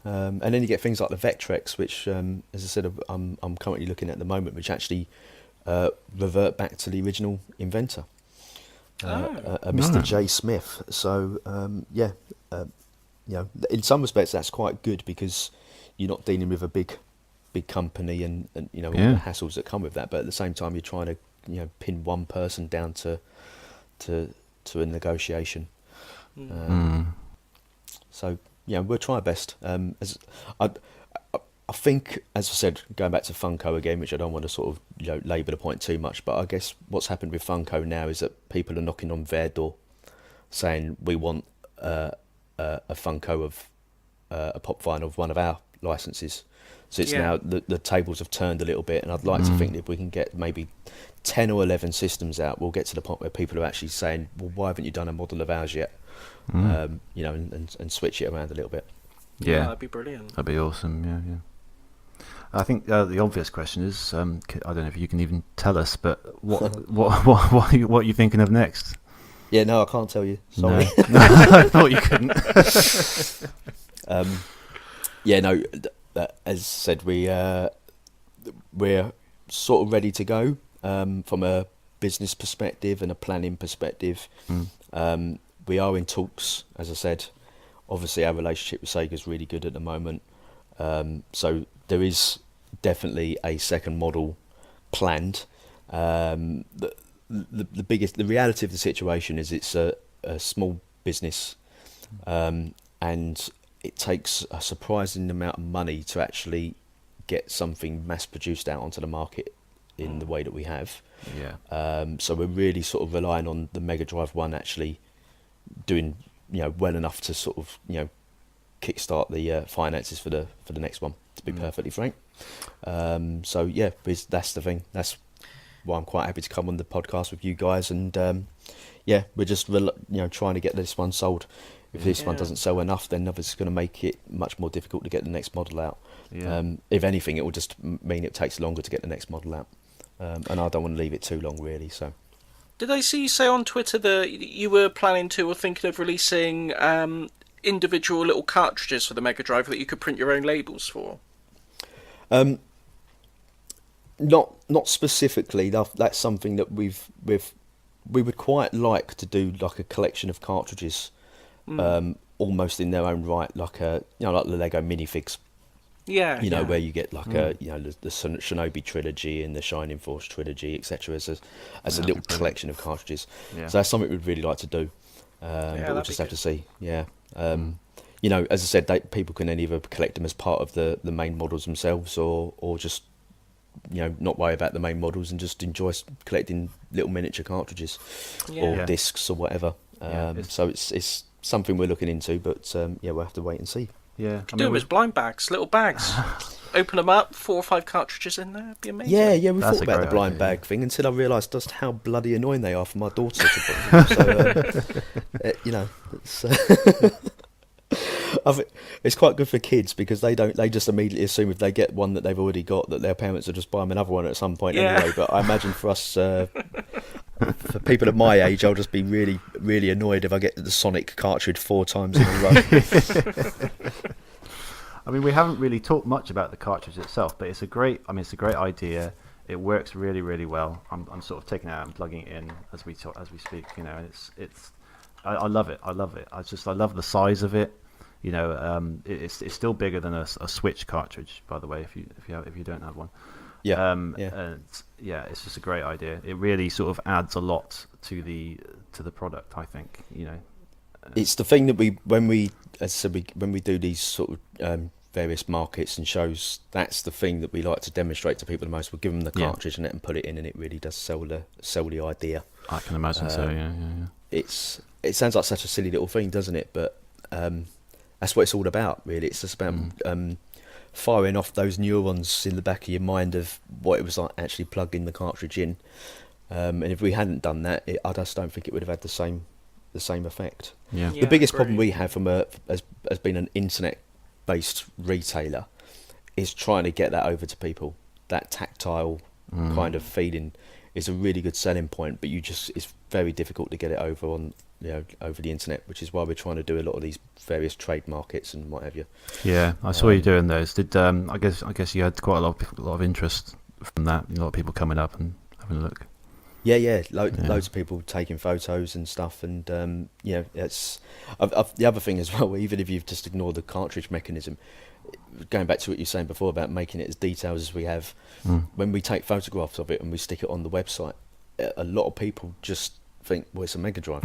And then you get things like the Vectrex, which, as I said, I'm currently looking at the moment, which actually revert back to the original inventor, Mr. J. Smith. So, in some respects that's quite good, because you're not dealing with a big company and all the hassles that come with that, but at the same time you're trying to pin one person down to a negotiation. So we'll try our best. As I think, as I said, going back to Funko again, which I don't want to sort of labour the point too much, but I guess what's happened with Funko now is that people are knocking on their door saying we want a Funko of a pop vinyl of one of our licenses. So it's now the tables have turned a little bit, and I'd like to think that if we can get maybe 10 or 11 systems out, we'll get to the point where people are actually saying, well, why haven't you done a model of ours yet? And switch it around a little bit. Yeah, that'd be brilliant. That'd be awesome. Yeah. I think the obvious question is, I don't know if you can even tell us, but what are you thinking of next? Yeah, no, I can't tell you. Sorry. No, I thought you couldn't. As I said, we're sort of ready to go from a business perspective and a planning perspective. We are in talks, as I said. Obviously, our relationship with Sega is really good at the moment. So there is definitely a second model planned. The reality of the situation is it's a small business, and it takes a surprising amount of money to actually get something mass produced out onto the market in the way that we have. So we're really sort of relying on the Mega Drive 1 actually doing well enough to sort of kickstart the finances for the next one, to be perfectly frank. That's the thing. That's why I'm quite happy to come on the podcast with you guys, and we're just trying to get this one sold. If this one doesn't sell enough, then obviously it's going to make it much more difficult to get the next model out. If anything, it will just mean it takes longer to get the next model out, and I don't want to leave it too long, really. So, did I see you say on Twitter that you were planning to or thinking of releasing individual little cartridges for the Mega Drive that you could print your own labels for? Not specifically. That's something that we would quite like to do, like a collection of cartridges, almost in their own right, like like the Lego minifigs. Where you get like the Shinobi trilogy and the Shining Force trilogy, etc., as a little collection of cartridges. So that's something we'd really like to do. But we'll just have to see. As I said, people can then either collect them as part of the main models themselves, or just not worry about the main models and just enjoy collecting little miniature cartridges or discs or whatever. So it's something we're looking into, but we'll have to wait and see. Do them as blind bags, little bags. Open them up, 4 or 5 cartridges in there. It'd be amazing. We thought about the blind bag thing until I realised just how bloody annoying they are for my daughter to put them. So, it's, It's quite good for kids because they just immediately assume if they get one that they've already got that their parents will just buy them another one at some point anyway. But I imagine for us, for people of my age, I'll just be really, really annoyed if I get the Sonic cartridge 4 times in a row. I mean, we haven't really talked much about the cartridge itself, but it's a great idea. It works really, really well. I'm sort of taking it out and plugging it in as we speak. You know, I love it. I love the size of it. You know, it's still bigger than a Switch cartridge, by the way. If you don't have one. Yeah. And it's just a great idea. It really sort of adds a lot to the product, I think. You know, it's the thing that when we do these sort of various markets and shows, that's the thing that we like to demonstrate to people the most. We'll give them the cartridge and let them put it in, and it really does sell the idea. I can imagine so. Yeah. It sounds like such a silly little thing, doesn't it? But that's what it's all about, really. It's just about firing off those neurons in the back of your mind of what it was like actually plugging the cartridge in. And if we hadn't done that, I just don't think it would have had the same effect. Yeah. The biggest problem we have as being an internet-based retailer is trying to get that over to people. That tactile kind of feeling is a really good selling point, but it's very difficult to get it over over the internet, which is why we're trying to do a lot of these various trade markets and what have you. Yeah, I saw you doing those. Did I guess you had quite a lot of interest from that. A lot of people coming up and having a look. Yeah. Loads of people taking photos and stuff, and it's the other thing as well. Even if you've just ignored the cartridge mechanism, going back to what you were saying before about making it as detailed as we have, when we take photographs of it and we stick it on the website, a lot of people just think, well, it's a Mega Drive.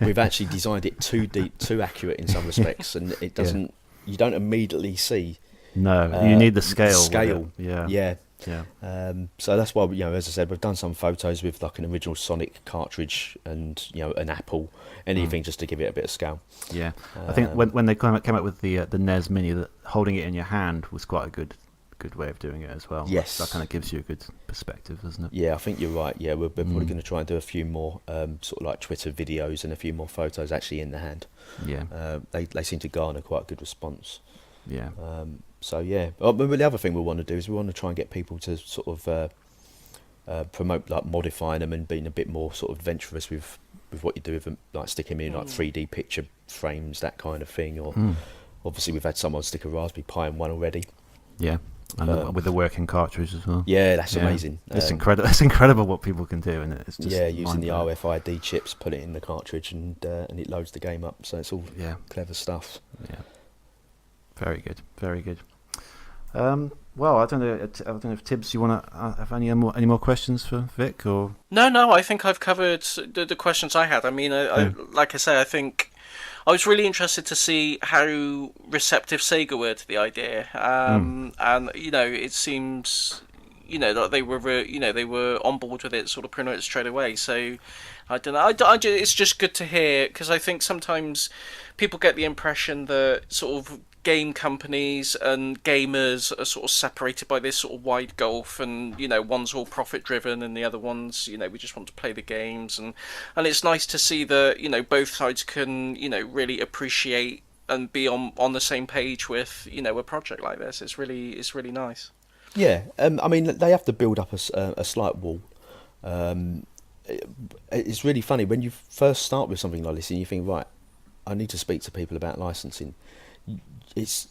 We've actually designed it too deep, too accurate in some respects, and it doesn't. You don't immediately see. No, you need the scale. Scale. Yeah. So that's why as I said, we've done some photos with like an original Sonic cartridge and an Apple, anything just to give it a bit of scale. Yeah, I think when they came up with the NES Mini, that holding it in your hand was quite a good way of doing it as well. Yes, that kind of gives you a good perspective, doesn't it? Yeah, I think you're right. Yeah, we're probably going to try and do a few more sort of like Twitter videos and a few more photos actually in the hand. Yeah, they seem to garner quite a good response. Yeah. So yeah, but the other thing we want to do is we want to try and get people to sort of promote like modifying them and being a bit more sort of adventurous with what you do with them, like sticking them in like 3D picture frames, that kind of thing. Or obviously we've had someone stick a Raspberry Pi in one already. Yeah, and with the working cartridge as well. Yeah, that's amazing. It's incredible. It's incredible what people can do, and it's just using the RFID chips, put it in the cartridge, and it loads the game up. So it's all clever stuff. Yeah, very good, very good. Well, I don't know if Tibbs, you want to have any more questions for Vic or? No, I think I've covered the questions I had. I mean, like I say, I think I was really interested to see how receptive Sega were to the idea, and it seems that they were on board with it sort of pretty much straight away. So I don't know. It's just good to hear, because I think sometimes people get the impression that sort of game companies and gamers are sort of separated by this sort of wide gulf, and one's all profit driven and the other one's we just want to play the games, and it's nice to see that both sides can really appreciate and be on the same page with a project like this. It's really nice. Yeah, I mean they have to build up a slight wall. It's really funny when you first start with something like this and you think, right, I need to speak to people about licensing.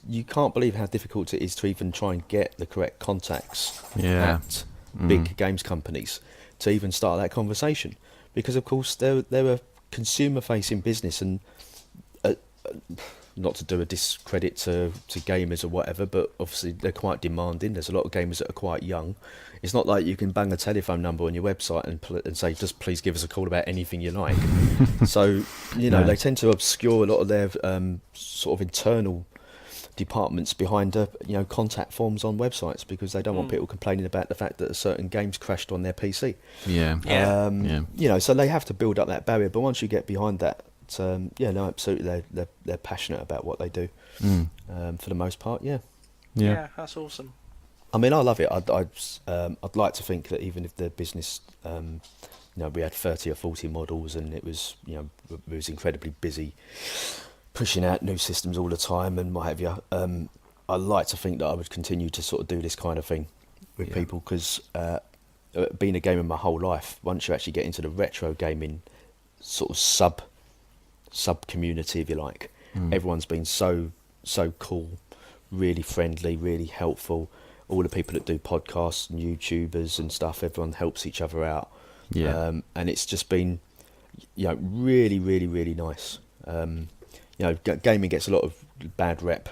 You can't believe how difficult it is to even try and get the correct contacts at big games companies to even start that conversation, because of course they're a consumer facing business, and not to do a discredit to gamers or whatever, but obviously they're quite demanding. There's a lot of gamers that are quite young. It's not like you can bang a telephone number on your website and say, just please give us a call about anything you like. So they tend to obscure a lot of their sort of internal departments behind contact forms on websites, because they don't want people complaining about the fact that a certain game's crashed on their PC. So they have to build up that barrier, but once you get behind that, absolutely they're passionate about what they do. For the most part. Yeah, that's awesome. I mean, I love it. I'd like to think that even if the business we had 30 or 40 models and it was incredibly busy, pushing out new systems all the time and what have you. I like to think that I would continue to sort of do this kind of thing with people, because being a gamer my whole life, once you actually get into the retro gaming sort of sub community, if you like, everyone's been so cool, really friendly, really helpful. All the people that do podcasts and YouTubers and stuff, everyone helps each other out. And it's just been, really, really, really nice. Gaming gets a lot of bad rep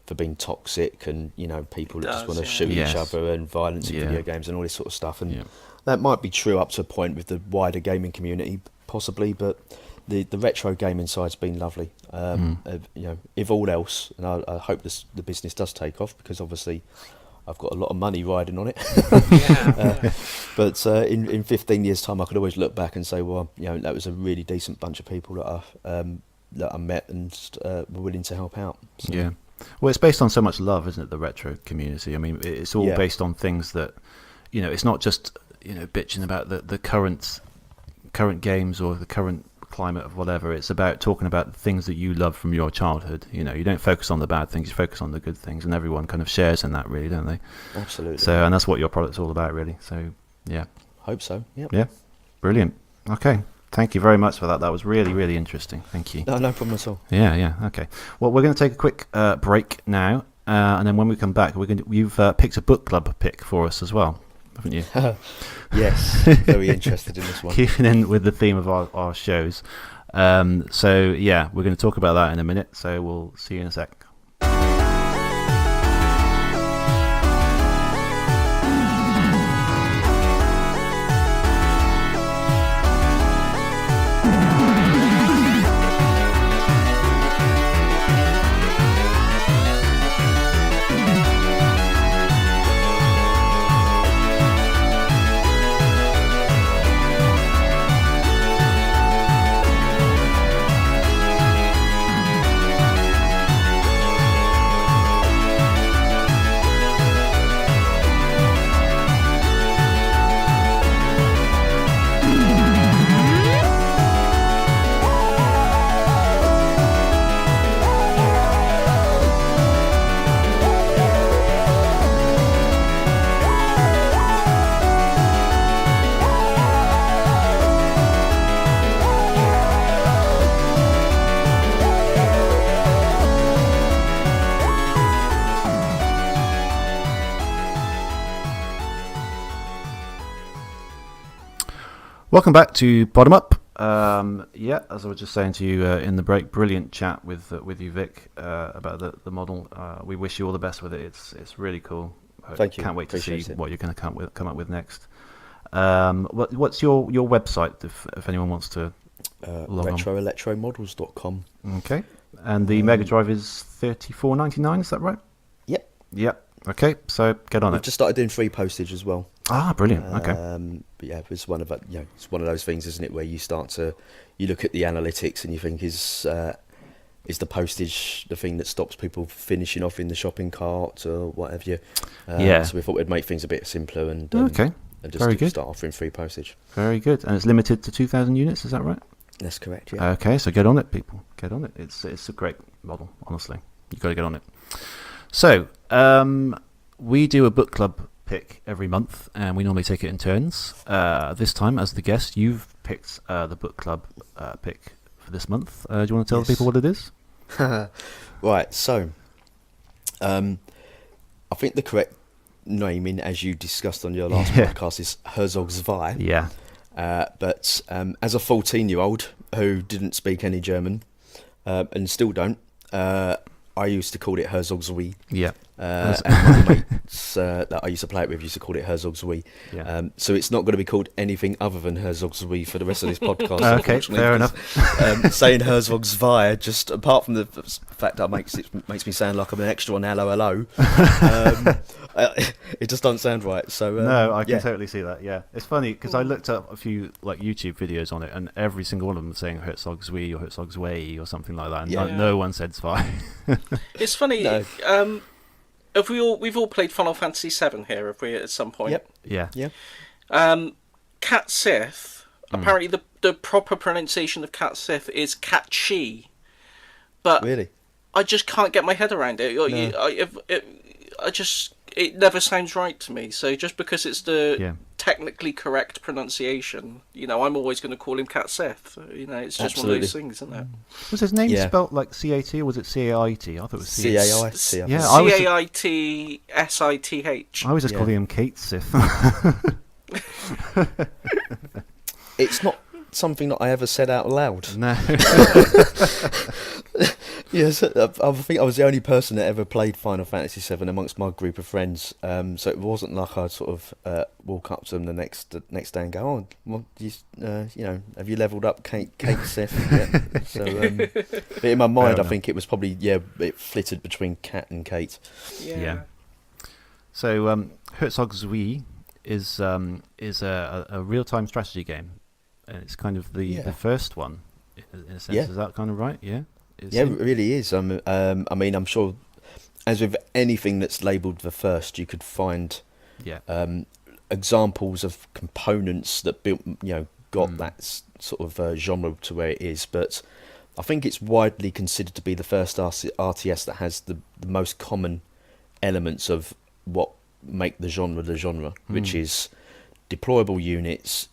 for being toxic, and people that just want to shoot each other, and violence in video games and all this sort of stuff. And that might be true up to a point with the wider gaming community, possibly, but the retro gaming side's been lovely. If all else, and I hope the business does take off, because obviously I've got a lot of money riding on it. But in 15 years' time, I could always look back and say, well, that was a really decent bunch of people that I met and were willing to help out. So. Yeah. Well, it's based on so much love, isn't it, the retro community? I mean, it's all based on things that, it's not just, bitching about the current games or the current climate of whatever. It's about talking about the things that you love from your childhood. You don't focus on the bad things, you focus on the good things, and everyone kind of shares in that, really, don't they? Absolutely. So, and that's what your product's all about, really. So, yeah. Hope so, yep. Yeah. Brilliant. Okay. Thank you very much for that. That was really, really interesting. Thank you. No problem at all. Yeah. Okay. Well, we're going to take a quick break now, and then when we come back, you've picked a book club pick for us as well, haven't you? Yes. Very interested in this one. Keeping in with the theme of our shows. So, yeah, we're going to talk about that in a minute. So we'll see you in a sec. Welcome back to Bottom Up. As I was just saying to you in the break, brilliant chat with you, Vic, about the model. We wish you all the best with it. It's really cool. Thank you. Can't wait to see Appreciate it. what you're going to come up with next. What's your website if anyone wants to log on? RetroElectroModels.com. Okay. And the Mega Drive is $34.99. Is that right? Yep. Yep. Okay. So get on We've it. just started doing free postage as well. Ah, brilliant. Okay. But yeah, it's one of those things, isn't it, where you look at the analytics and you think, is the postage the thing that stops people finishing off in the shopping cart or whatever? So we thought we'd make things a bit simpler and okay. And Very good. start offering free postage. Very good. And it's limited to 2,000 units. Is that right? That's correct. Yeah. Okay, so get on it, people. Get on it. It's a great model. Honestly, you've got to get on it. So we do a book club pick every month, and we normally take it in turns. This time, as the guest, you've picked the book club pick for this month. Do you want to tell the people what it is? Right, so I think the correct naming, as you discussed on your last podcast, is Herzog Zwei. Yeah. But as a 14-year-old who didn't speak any German, and still don't, I used to call it Herzog Zwei. Yeah. And my mates that I used to play it with used to call it Herzog Zwei. Yeah. So it's not going to be called anything other than Herzog Zwei for the rest of this podcast. Okay, fair enough. Saying Herzog Zwei, just apart from the fact that makes me sound like I'm an extra on Hello Hello, it just doesn't sound right. So no, I can totally see that. Yeah, it's funny because I looked up a few YouTube videos on it, and every single one of them was saying Herzog Zwei or Herzog Zwei or something like that, and no one said Zwei. It's funny. No. We've all played Final Fantasy VII here, have we, at some point? Yep. Yeah. Yeah. Cat Sith. Apparently, the proper pronunciation of Cat Sith is Cat Chi. but Really? I just can't get my head around it. It never sounds right to me. So just because it's the technically correct pronunciation, I'm always going to call him Cat Sith. It's just one of those things, isn't it? Was his name spelt like C-A-T or was it C-A-I-T? I thought it was C-A-I-T. Yeah, C-A-I-T-S-I-T-H. I was just calling him Kate Sith. It's not something that I ever said out loud. No. Yes, I think I was the only person that ever played Final Fantasy VII amongst my group of friends. So it wasn't like I'd sort of walk up to them the next day and go, "Oh, well, have you leveled up, Kate Sith?" Yeah. So, but in my mind, I think it was probably it flitted between Cat and Kate. Yeah. So Herzog Zwei is a real-time strategy game, and it's kind of the first one in a sense. Is that kind of right? Yeah. It really is. I mean, I'm sure, as with anything that's labelled the first, you could find examples of components that built, got that sort of genre to where it is. But I think it's widely considered to be the first RTS that has the most common elements of what make the genre, which is deployable units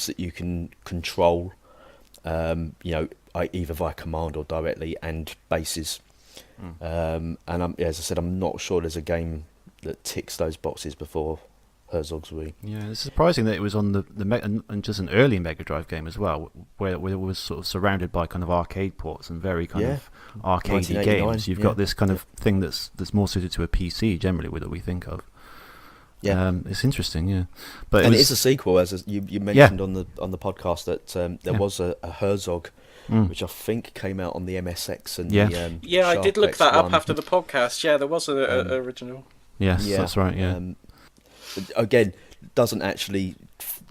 that you can control, either via command or directly, and bases. And as I said, I'm not sure there's a game that ticks those boxes before Herzog Zwei. Yeah, it's surprising that it was on and just an early Mega Drive game as well, where it was sort of surrounded by kind of arcade ports and very kind of arcadey games. You've got this kind of thing that's more suited to a PC generally, that we think of. Yeah, it's interesting. But it is a sequel, as you mentioned on the podcast, that there was a Herzog, which I think came out on the MSX and the I did look that up after the podcast. Yeah, there was an original. Yes, that's right. Yeah. Again, doesn't actually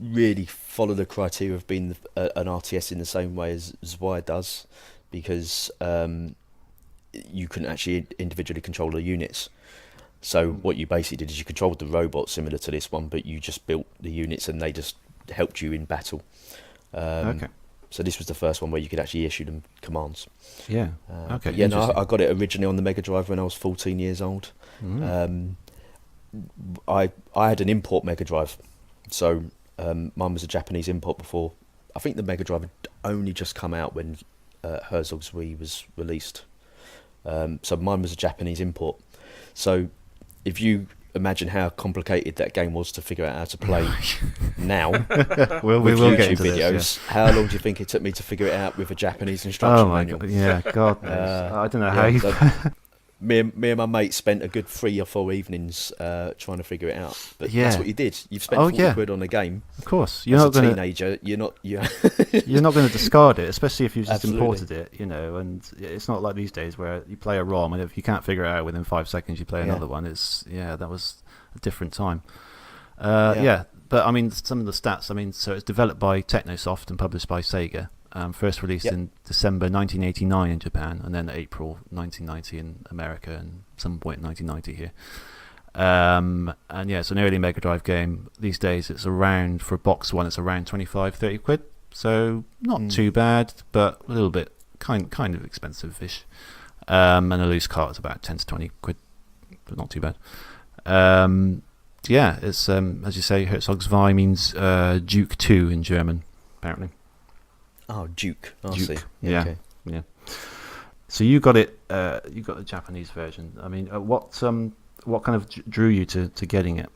really follow the criteria of being an RTS in the same way as Zwei does, because you couldn't actually individually control the units. So what you basically did is you controlled the robot similar to this one, but you just built the units and they just helped you in battle. So this was the first one where you could actually issue them commands. Yeah. Okay. Yeah. No, I got it originally on the Mega Drive when I was 14 years old. I had an import Mega Drive, so mine was a Japanese import before. I think the Mega Drive had only just come out when Herzog Zwei was released. So mine was a Japanese import. So if you imagine how complicated that game was to figure out how to play now, we will get into videos, this, how long do you think it took me to figure it out with a Japanese instruction manual? God, yeah, God knows. I don't know how you... Me and my mate spent a good 3 or 4 evenings trying to figure it out. But that's what you did. You've spent 40 quid on a game. Of course. You're not a teenager. You're not going to discard it, especially if you've just imported it, and it's not like these days where you play a ROM and if you can't figure it out within 5 seconds you play another one. That was a different time. But I mean, some of the stats, so it's developed by Technosoft and published by Sega. First released in December 1989 in Japan, and then April 1990 in America, and some point in 1990 here. It's an early Mega Drive game. These days it's around, for a box one, it's around 25-30 quid. So not too bad, but a little bit kind of expensive-ish. And a loose cart is about 10 to 20 quid, but not too bad. It's as you say, Herzog Zwei means Duke 2 in German, apparently. Oh, Duke. I Duke. see. Yeah. Okay. Yeah. So you got it. You got the Japanese version. I mean, what kind of drew you to getting it?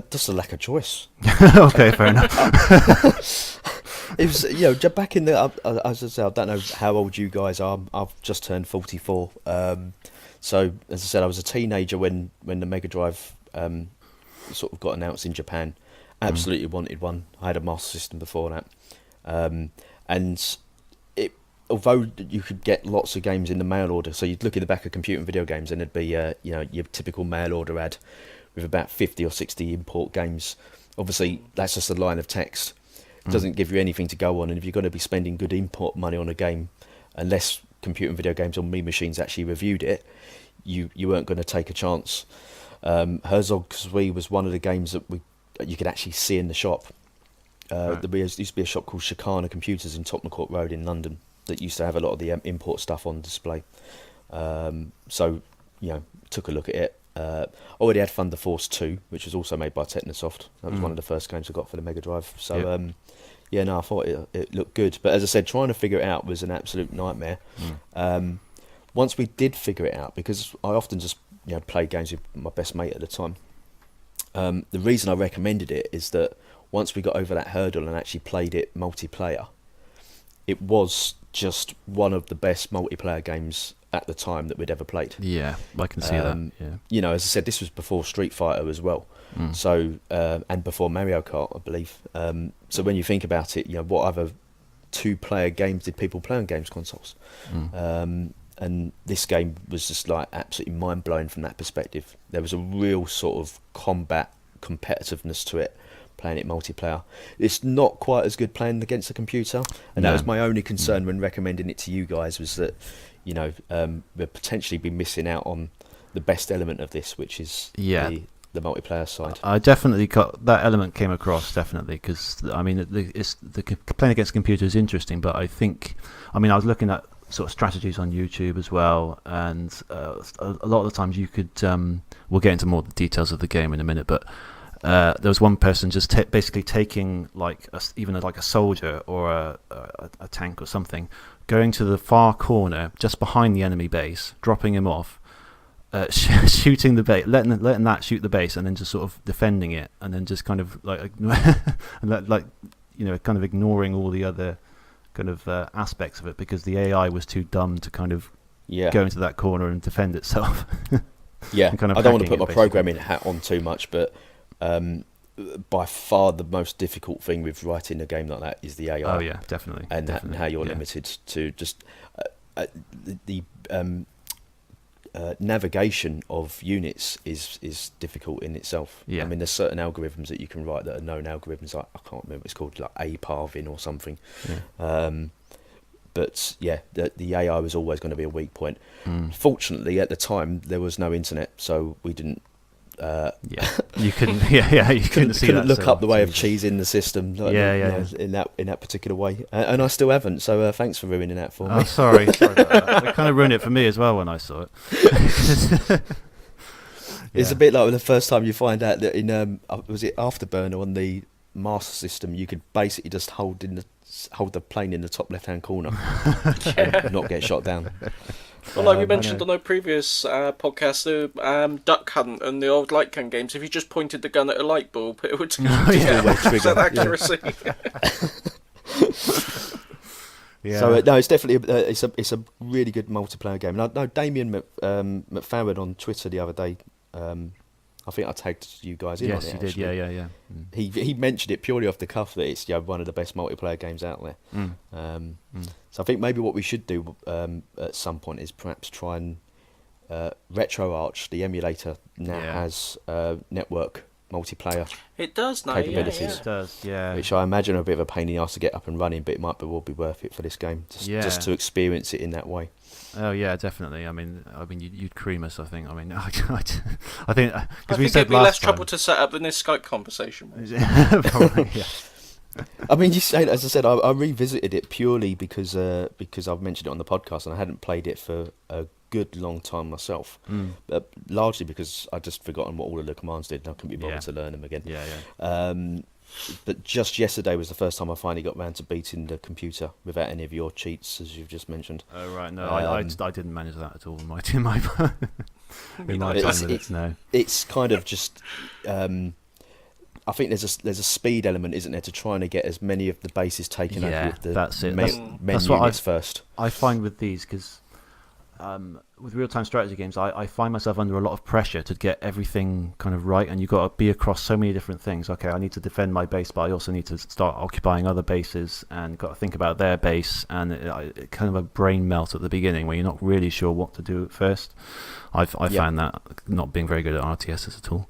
Just a lack of choice. Okay, fair enough. It was, back in the. As I said, I don't know how old you guys are. I've just turned 44. So as I said, I was a teenager when the Mega Drive sort of got announced in Japan. Absolutely wanted one. I had a Master System before that, and although you could get lots of games in the mail order, so you'd look in the back of computer and video games, and there'd be your typical mail order ad with about 50 or 60 import games. Obviously, that's just a line of text. It doesn't give you anything to go on, and if you're going to be spending good import money on a game, unless computer and video games on Me Machines actually reviewed it, you weren't going to take a chance. Herzog Zwei was one of the games that you could actually see in the shop. There used to be a shop called Chicana Computers in Tottenham Court Road in London, that used to have a lot of the import stuff on display. So took a look at it. Already had Thunder Force 2, which was also made by Technosoft. That was one of the first games I got for the Mega Drive. So I thought it looked good. But as I said, trying to figure it out was an absolute nightmare. Once we did figure it out, because I often just played games with my best mate at the time. The reason I recommended it is that once we got over that hurdle and actually played it multiplayer, it was just one of the best multiplayer games at the time that we'd ever played. Yeah, I can see that. Yeah. As I said, this was before Street Fighter as well. So and before Mario Kart, I believe. So when you think about it, what other 2-player games did people play on games consoles? And this game was just like absolutely mind-blowing from that perspective. There was a real sort of combat competitiveness to it, playing it multiplayer. It's not quite as good playing against a computer, and that was my only concern when recommending it to you guys, was that we'd potentially be missing out on the best element of this, which is the multiplayer side. I definitely got that element came across, definitely, because I mean playing against a computer is interesting, but I was looking at sort of strategies on YouTube as well, and a lot of the times you could we'll get into more of the details of the game in a minute, but there was one person just basically taking like even a soldier or a tank or something, going to the far corner just behind the enemy base, dropping him off, shooting the base, letting that shoot the base, and then just sort of defending it, and then just kind of kind of ignoring all the other kind of aspects of it, because the AI was too dumb to kind of go into that corner and defend itself. Kind of I don't want to put my programming hat on too much, but by far the most difficult thing with writing a game like that is the AI. Oh yeah, definitely. And how you're limited to just the navigation of units is difficult in itself. I mean, there's certain algorithms that you can write that are known algorithms. I can't remember what it's called, like A-parving or something. But the AI was always going to be a weak point. Fortunately, at the time there was no internet, so we didn't. You couldn't. You couldn't see couldn't that, look up the way of cheesing the system. In that particular way, and I still haven't. So thanks for ruining that for me. Oh, sorry about that. It kind of ruined it for me as well when I saw it. It's a bit like the first time you find out that in was it Afterburner on the Master System, you could basically just hold the plane in the top left-hand corner and not get shot down. Well, like we mentioned on our previous podcast, the Duck Hunt and the old light gun games, if you just pointed the gun at a light bulb, it would percent accuracy. So no, it's definitely it's a really good multiplayer game. And I know Damien McFarland on Twitter the other day. I think I tagged you guys in on it. Yes, you did. Yeah. He mentioned it purely off the cuff that it's one of the best multiplayer games out there. So I think maybe what we should do at some point is perhaps try and RetroArch, the emulator now has network multiplayer. It does now, capabilities. It does, yeah. Which I imagine are a bit of a pain in the ass to get up and running, but it might be worth it for this game, just to experience it in that way. Oh yeah, definitely. I mean, you'd cream us. I think. I mean, I think because we said it'd be less trouble to set up than this Skype conversation. Probably, yeah. I mean, as I said, I revisited it purely because I've mentioned it on the podcast, and I hadn't played it for a good long time myself. But largely because I'd just forgotten what all of the commands did, and I couldn't be bothered to learn them again. But just yesterday was the first time I finally got round to beating the computer without any of your cheats, as you've just mentioned. Oh right, no, I didn't manage that at all in my in my 10 minutes. No, it's kind of just. I think there's a speed element, isn't there, to trying to get as many of the bases taken over with the main units first. I find with these, because with real-time strategy games, I find myself under a lot of pressure to get everything kind of right, and you've got to be across so many different things. Okay, I need to defend my base, but I also need to start occupying other bases, and got to think about their base, and it kind of a brain melt at the beginning where you're not really sure what to do at first. I found that not being very good at RTSs at all.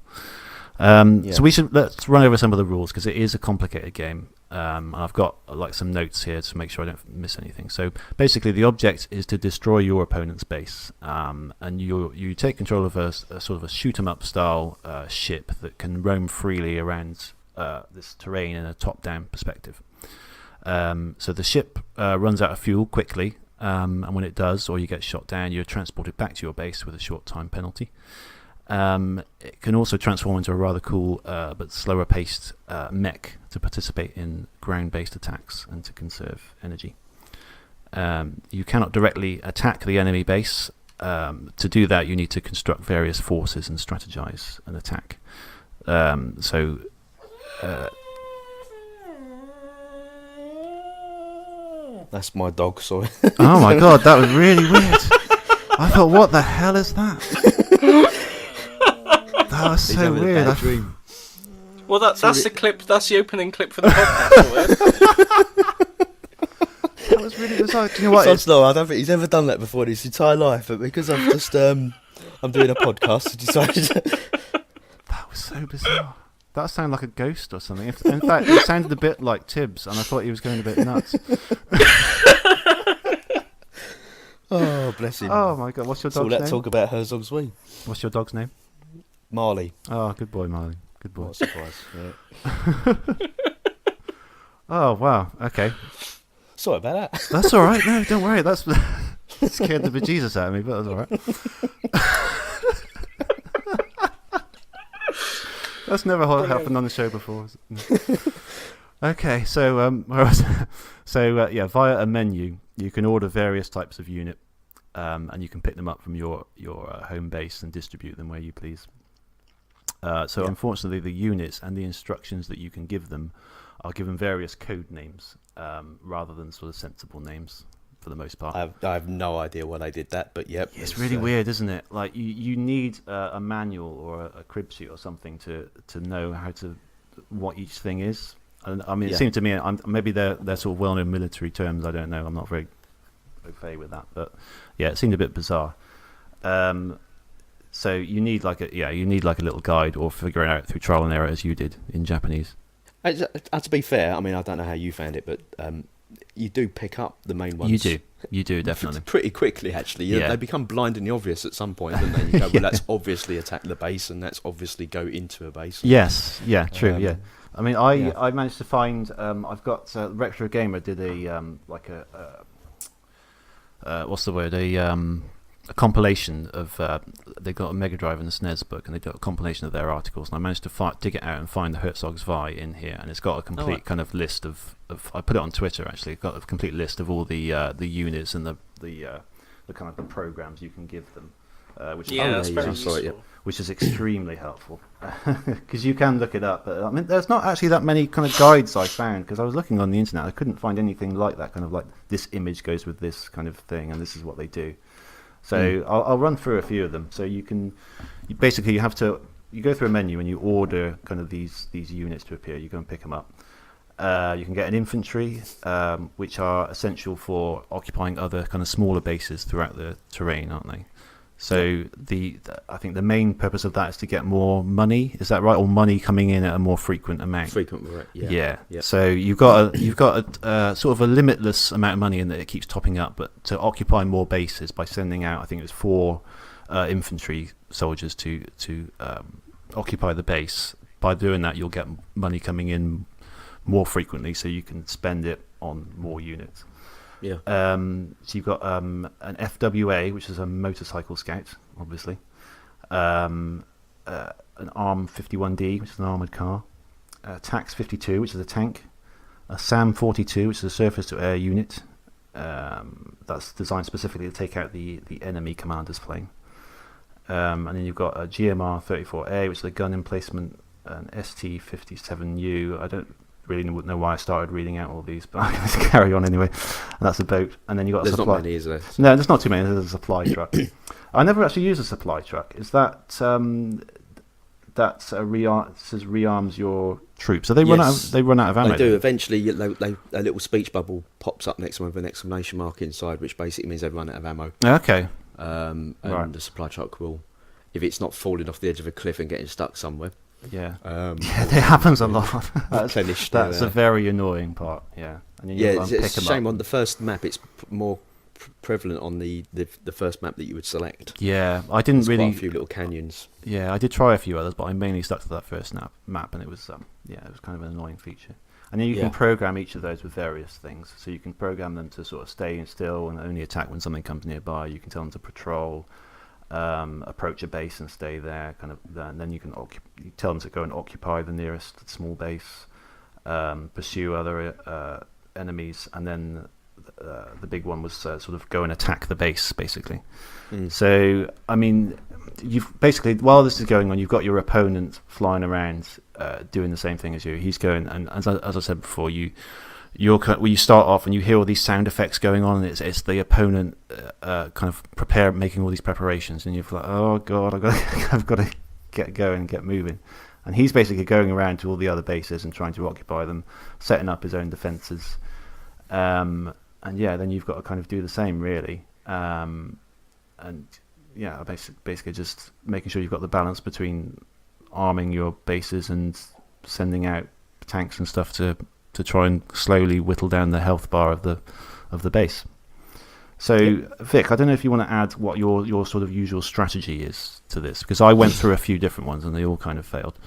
So let's run over some of the rules, because it is a complicated game. And I've got some notes here to make sure I don't miss anything. So basically, the object is to destroy your opponent's base, and you take control of a sort of a shoot 'em up style ship that can roam freely around this terrain in a top down perspective. So the ship runs out of fuel quickly, and when it does, or you get shot down, you're transported back to your base with a short time penalty. It can also transform into a rather cool but slower paced mech to participate in ground-based attacks and to conserve energy. You cannot directly attack the enemy base. To do that, you need to construct various forces and strategize an attack. That's my dog, sorry. Oh my god, that was really weird. I thought, what the hell is that? That was so weird. Well, that's the clip. That's the opening clip for the podcast. That was really bizarre. Do you know what? I don't think he's ever done that before in his entire life, but because I've just I'm doing a podcast, I decided. That was so bizarre. That sounded like a ghost or something. In fact, it sounded a bit like Tibbs, and I thought he was going a bit nuts. Oh, bless him. Oh my god, what's your dog's name? So let's talk about Herzog Zwei. What's your dog's name? Marley. Oh, good boy, Marley. Good boy. What a surprise. Yeah. Oh wow. Okay. Sorry about that. That's all right. No, don't worry. That's scared the bejesus out of me, but that's all right. That's never happened on the show before. Okay, so where was it? So via a menu, you can order various types of unit, and you can pick them up from your home base and distribute them where you please. Unfortunately, the units and the instructions that you can give them are given various code names rather than sort of sensible names for the most part. I have no idea why they did that, but yep. It's really weird, isn't it? Like you need a manual or a crib sheet or something to know what each thing is. And I mean, it seemed to me maybe they're sort of well-known military terms. I don't know. I'm not very au fait with that, but yeah, it seemed a bit bizarre. So you need like a little guide or figure it out through trial and error as you did in Japanese. To be fair, I mean, I don't know how you found it, but you do pick up the main ones. You do definitely pretty quickly. Actually, they become blindingly obvious at some point, don't they? You go, well, that's obviously attack the base, and that's obviously go into a base. Yes, yeah, true, yeah. I mean, I managed to find. I've got Retro Gamer did a what's the word? A compilation of they got a Mega Drive and a SNES book, and they did a compilation of their articles. And I managed to dig it out and find the Herzog Zwei in here, and it's got a complete kind of list of. I put it on Twitter actually. It's got a complete list of all the units and the kind of the programs you can give them, which that's very useful. Which is extremely helpful because you can look it up. But I mean, there's not actually that many kind of guides I found because I was looking on the internet. I couldn't find anything like that. Kind of like this image goes with this kind of thing, and this is what they do. So I'll run through a few of them. So you go through a menu and you order kind of these units to appear. You go and pick them up. You can get an infantry, which are essential for occupying other kind of smaller bases throughout the terrain, aren't they? So I think the main purpose of that is to get more money. Is that right? Or money coming in at a more frequent amount. Right? Yeah. So you've got a sort of a limitless amount of money in that it keeps topping up. But to occupy more bases by sending out, I think it was 4 infantry soldiers to occupy the base. By doing that, you'll get money coming in more frequently, so you can spend it on more units. Yeah. So you've got an FWA, which is a motorcycle scout, obviously. An ARM 51D, which is an armoured car. TAX 52, which is a tank. A SAM 42, which is a surface-to-air unit. That's designed specifically to take out the enemy commander's plane. And then you've got a GMR 34A, which is a gun emplacement. An ST 57U. I don't really know why I started reading out all these, but I'm going to carry on anyway. And that's a boat. And then you've got a supply. There's not many, is there? No, there's not too many. There's a supply truck. I never actually used a supply truck. Is that rearms your troops? So they run out of ammo. They do. Eventually, a little speech bubble pops up next to them with an exclamation mark inside, which basically means they've run out of ammo. Okay. And the supply truck will, if it's not falling off the edge of a cliff and getting stuck somewhere. Yeah. It happens a lot. That's a very annoying part. Yeah. And it's a shame on the first map. It's more prevalent on the first map that you would select. Yeah, I didn't There's really. Quite a few little canyons. Yeah, I did try a few others, but I mainly stuck to that first map, and it was it was kind of an annoying feature. And then you Yeah. can program each of those with various things. So you can program them to sort of stay still and only attack when something comes nearby. You can tell them to patrol, approach a base and stay there, kind of. And then you can you tell them to go and occupy the nearest small base, pursue other enemies, and then the big one was sort of go and attack the base, basically. So, I mean, you've basically, while this is going on, you've got your opponent flying around doing the same thing as you. He's going, and as I said before, you start off and you hear all these sound effects going on, and it's the opponent kind of making all these preparations, and you're like, oh god, I've got to get going and get moving. And he's basically going around to all the other bases and trying to occupy them, setting up his own defences. And yeah, then you've got to kind of do the same, really. And yeah, basically just making sure you've got the balance between arming your bases and sending out tanks and stuff to try and slowly whittle down the health bar of the base. So, yep. Vic, I don't know if you want to add what your sort of usual strategy is to this, because I went through a few different ones and they all kind of failed.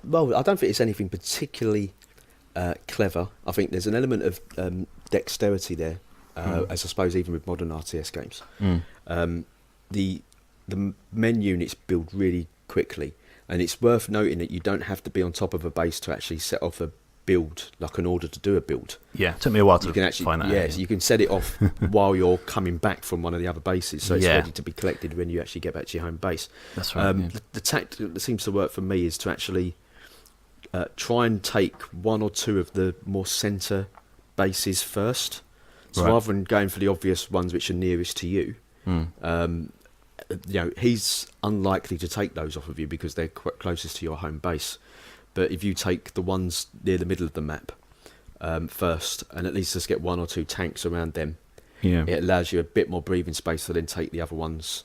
Well, I don't think it's anything particularly clever. I think there's an element of dexterity there, as I suppose even with modern RTS games. The men units build really quickly, and it's worth noting that you don't have to be on top of a base to actually set off a build, like an order to do a build. Yeah, it took me a while to find that. Yeah, so you can set it off while you're coming back from one of the other bases, so it's ready to be collected when you actually get back to your home base. That's right. The tactic that seems to work for me is to actually try and take one or two of the more centre bases first. So rather than going for the obvious ones which are nearest to you, he's unlikely to take those off of you because they're closest to your home base. But if you take the ones near the middle of the map first, and at least just get one or two tanks around them, it allows you a bit more breathing space to then take the other ones,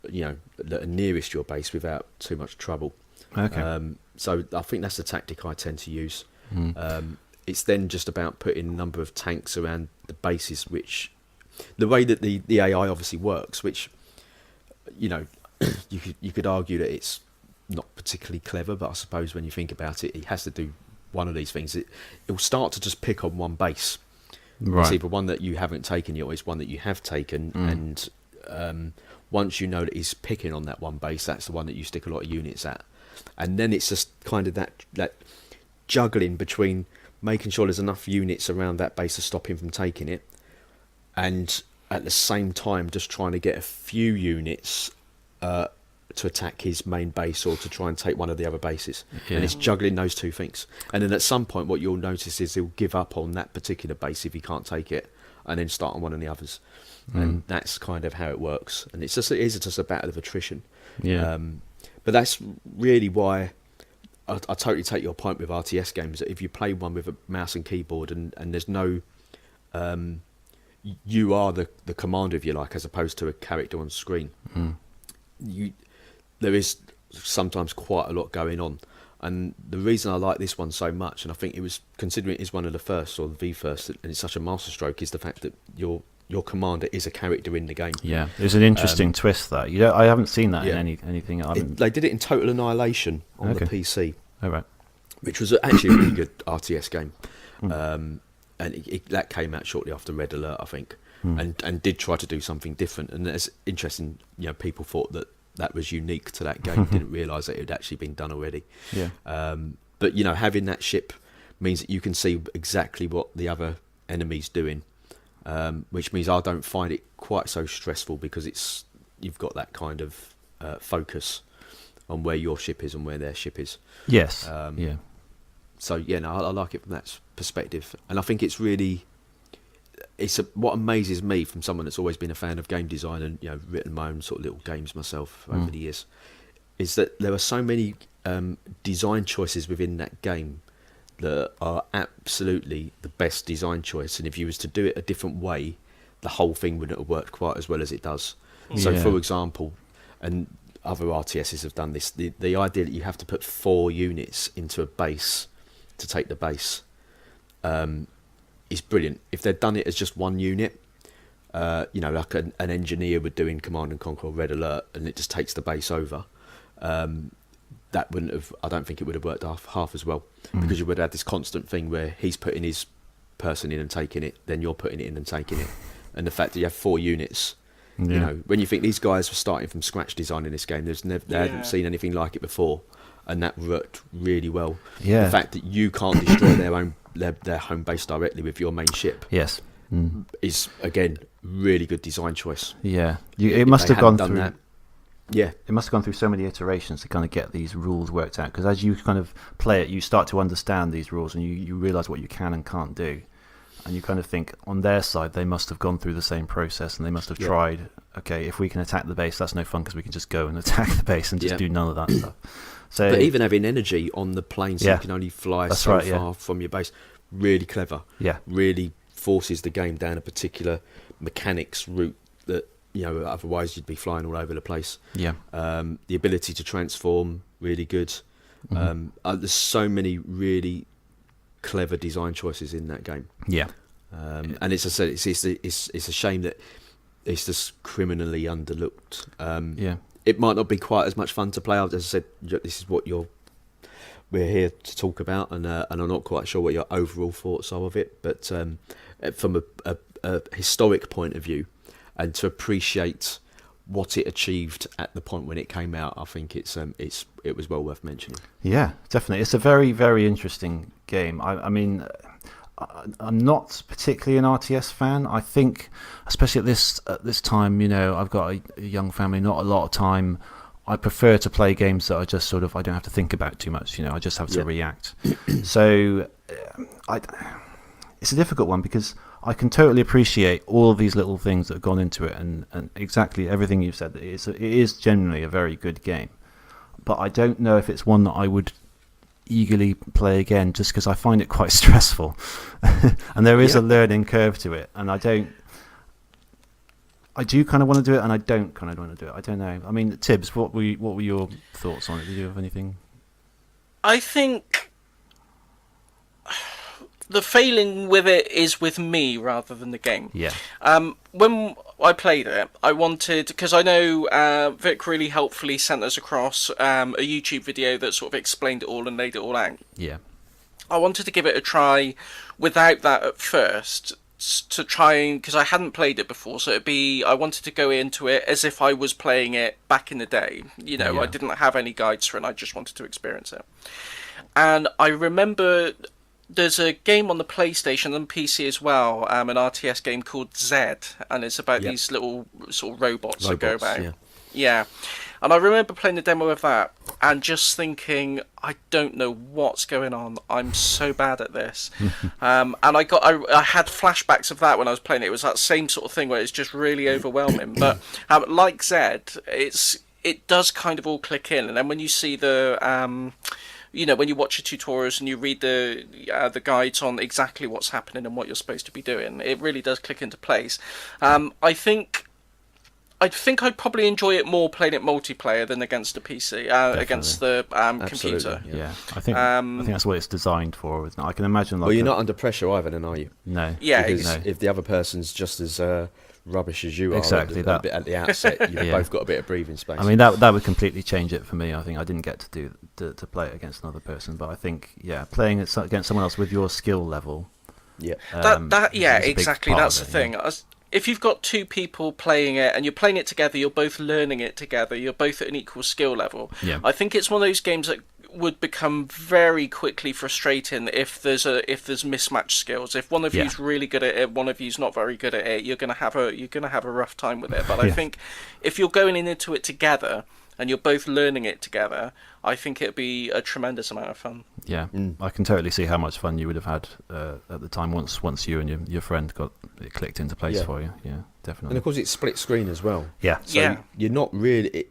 that are nearest your base without too much trouble. Okay. So I think that's the tactic I tend to use. It's then just about putting a number of tanks around the bases, which the way that the AI obviously works, which you could argue that it's not particularly clever, but I suppose when you think about it, he has to do one of these things. It'll start to just pick on one base. Right. It's either one that you haven't taken yet, or it's one that you have taken, and once you know that he's picking on that one base, that's the one that you stick a lot of units at. And then it's just kind of that juggling between making sure there's enough units around that base to stop him from taking it, and at the same time just trying to get a few units to attack his main base or to try and take one of the other bases. And it's juggling those two things. And then at some point what you'll notice is he'll give up on that particular base if he can't take it, and then start on one of the others. And that's kind of how it works. And it is just a battle of attrition. But that's really why I totally take your point with RTS games, that if you play one with a mouse and keyboard and there's no you are the commander, if you like, as opposed to a character on screen, there is sometimes quite a lot going on. And the reason I like this one so much, and I think it was, considering it is one of the first, or the first, and it's such a masterstroke, is the fact that your commander is a character in the game. Yeah, there's an interesting twist that I haven't seen that in anything. They did it in Total Annihilation on the PC. Oh, right. Which was actually a really good RTS game. And that came out shortly after Red Alert, I think, and did try to do something different. And it's interesting, people thought that was unique to that game, didn't realise that it had actually been done already. But having that ship means that you can see exactly what the other enemy's doing, which means I don't find it quite so stressful, because you've got that kind of focus on where your ship is and where their ship is. Yes. So I like it from that perspective, and I think it's really, what amazes me from someone that's always been a fan of game design and written my own sort of little games myself over the years, is that there are so many design choices within that game that are absolutely the best design choice, and if you was to do it a different way, the whole thing wouldn't have worked quite as well as it does. So for example, and other RTSs have done this, the idea that you have to put 4 units into a base to take the base is brilliant. If they'd done it as just one unit, like an engineer would do in Command and Conquer or Red Alert, and it just takes the base over, that wouldn't have. I don't think it would have worked half as well, because you would have had this constant thing where he's putting his person in and taking it, then you're putting it in and taking it, and the fact that you have 4 units. You know, when you think these guys were starting from scratch designing this game, they hadn't seen anything like it before, and that worked really well. Yeah. The fact that you can't destroy their home base directly with your main ship. Yes. Is again really good design choice. Yeah, it must have gone through that. Yeah, it must have gone through so many iterations to kind of get these rules worked out. Because as you kind of play it, you start to understand these rules, and you realise what you can and can't do. And you kind of think, on their side, they must have gone through the same process, and they must have tried, okay, if we can attack the base, that's no fun, because we can just go and attack the base and just do none of that stuff. So, but even having energy on the plane, so you can only fly far from your base, really clever. Yeah. Really forces the game down a particular mechanics route that, you know, otherwise you'd be flying all over the place. Yeah. The ability to transform, really good. There's so many really clever design choices in that game. Yeah. And it's a shame that it's just criminally underlooked. It might not be quite as much fun to play. As I said, this is what we're here to talk about, and I'm not quite sure what your overall thoughts are of it. But from a historic point of view, and to appreciate what it achieved at the point when it came out, I think it was well worth mentioning. Yeah, definitely. It's a very, very interesting game. I mean, I'm not particularly an RTS fan. I think, especially at this time, you know, I've got a young family, not a lot of time. I prefer to play games that are just sort of, I don't have to think about too much. You know, I just have to react. So, it's a difficult one, because I can totally appreciate all of these little things that have gone into it, and exactly everything you've said. It is generally a very good game, but I don't know if it's one that I would eagerly play again, just because I find it quite stressful, and there is a learning curve to it, and I do kind of want to do it, and I don't kind of want to do it. I don't know. I mean, Tibbs, what were your thoughts on it? Did you have anything? I think the failing with it is with me rather than the game. Yeah. When I played it, I wanted, because I know Vic really helpfully sent us across a YouTube video that sort of explained it all and laid it all out. Yeah. I wanted to give it a try without that at first, to try and, because I hadn't played it before, so I wanted to go into it as if I was playing it back in the day. You know, I didn't have any guides for it, and I just wanted to experience it. And I remember there's a game on the PlayStation and PC as well, an RTS game called Zed, and it's about these little sort of robots that go about. Yeah. And I remember playing the demo of that and just thinking, I don't know what's going on. I'm so bad at this. And I had flashbacks of that when I was playing it. It was that same sort of thing where it's just really overwhelming. But like Zed, it does kind of all click in. And then when you see the you know, when you watch the tutorials and you read the guides on exactly what's happening and what you're supposed to be doing, it really does click into place. I think I'd probably enjoy it more playing it multiplayer than against a PC, against the computer. Yeah, I think that's what it's designed for, isn't it? I can imagine. Well, you're not under pressure either, then, are you? No. Yeah, because if the other person's just as rubbish as you are at the outset, you've both got a bit of breathing space. I mean, that would completely change it for me. I think I didn't get to play it against another person, but I think playing it against someone else with your skill level. Yeah. Exactly. That's the thing. If you've got two people playing it and you're playing it together, you're both learning it together, you're both at an equal skill level. Yeah. I think it's one of those games that would become very quickly frustrating if there's mismatched skills. If one of you's really good at it, one of you's not very good at it, you're gonna have a rough time with it. But I think if you're going into it together and you're both learning it together, I think it'd be a tremendous amount of fun. Yeah, I can totally see how much fun you would have had at the time once you and your friend got it clicked into place for you. Yeah, definitely. And of course, it's split screen as well. Yeah. So you're not really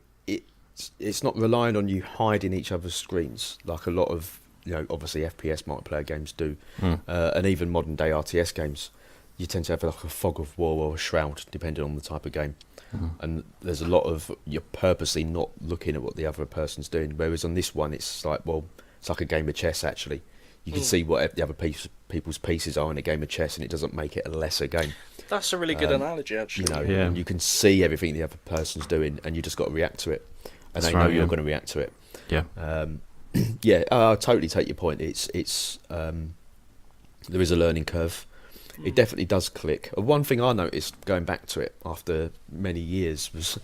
it's not relying on you hiding each other's screens like a lot of, you know, obviously FPS multiplayer games do, and even modern day RTS games. You tend to have like a fog of war or a shroud, depending on the type of game. And there's a lot of, you're purposely not looking at what the other person's doing. Whereas on this one, it's like, well, it's like a game of chess, actually. You can see what the other people's pieces are in a game of chess, and it doesn't make it a lesser game. That's a really good analogy, actually. You know, and you can see everything the other person's doing, and you just got to react to it. and they know you're going to react to it. Yeah. Yeah, I totally take your point. It's there is a learning curve. It definitely does click. One thing I noticed going back to it after many years was,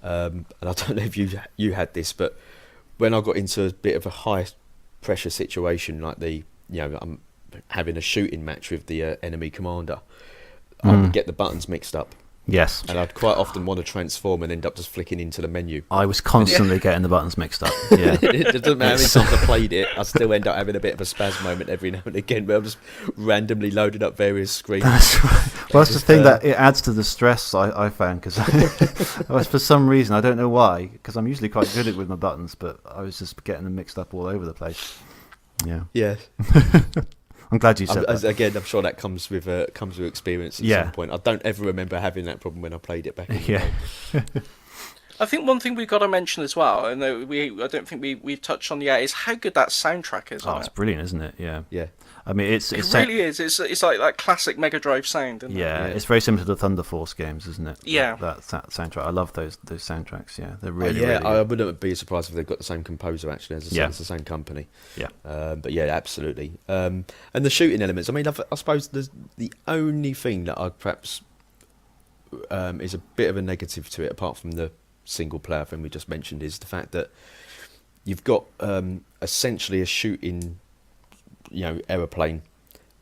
and I don't know if you had this, but when I got into a bit of a high pressure situation, like I'm having a shooting match with the enemy commander, I would get the buttons mixed up. Yes. And I'd quite often want to transform and end up just flicking into the menu. I was constantly getting the buttons mixed up. Yeah. It doesn't matter how many times I played it, I still end up having a bit of a spaz moment every now and again where I'm just randomly loading up various screens. That's right. Well, that's the thing that it adds to the stress I found, because for some reason, I don't know why, because I'm usually quite good with my buttons, but I was just getting them mixed up all over the place. Yeah. Yeah. I'm glad you said that. Again, I'm sure that comes with experience at some point. I don't ever remember having that problem when I played it back in the day. I think one thing we've got to mention as well, and I don't think we've touched on yet, is how good that soundtrack is. Oh, it's brilliant, isn't it? Yeah. Yeah. I mean, it really is. It's like that classic Mega Drive sound. Isn't it? It's very similar to the Thunder Force games, isn't it? Yeah. That soundtrack. I love those soundtracks. Yeah, they're really. Yeah, really I wouldn't be surprised if they've got the same composer actually. It's the same company. Yeah. But yeah, absolutely. And the shooting elements. I mean, I suppose the only thing that I'd perhaps is a bit of a negative to it, apart from the single player thing we just mentioned, is the fact that you've got essentially a shooting aeroplane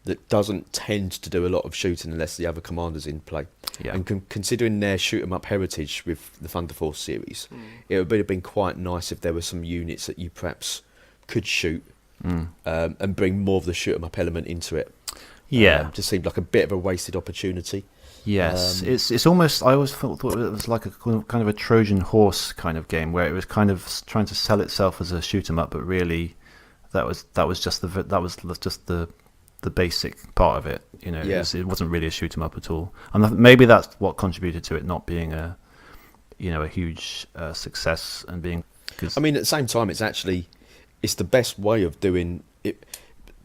that doesn't tend to do a lot of shooting unless the other commander's in play. Yeah. And considering their shoot 'em up heritage with the Thunder Force series, it would have been quite nice if there were some units that you perhaps could shoot and bring more of the shoot 'em up element into it. Yeah. Just seemed like a bit of a wasted opportunity. Yes, it's almost. I always thought it was like a kind of a Trojan horse kind of game where it was kind of trying to sell itself as a shoot 'em up, but really, that was just the basic part of it. It wasn't really a shoot 'em up at all, and maybe that's what contributed to it not being a huge success and being. I mean, at the same time, it's the best way of doing it.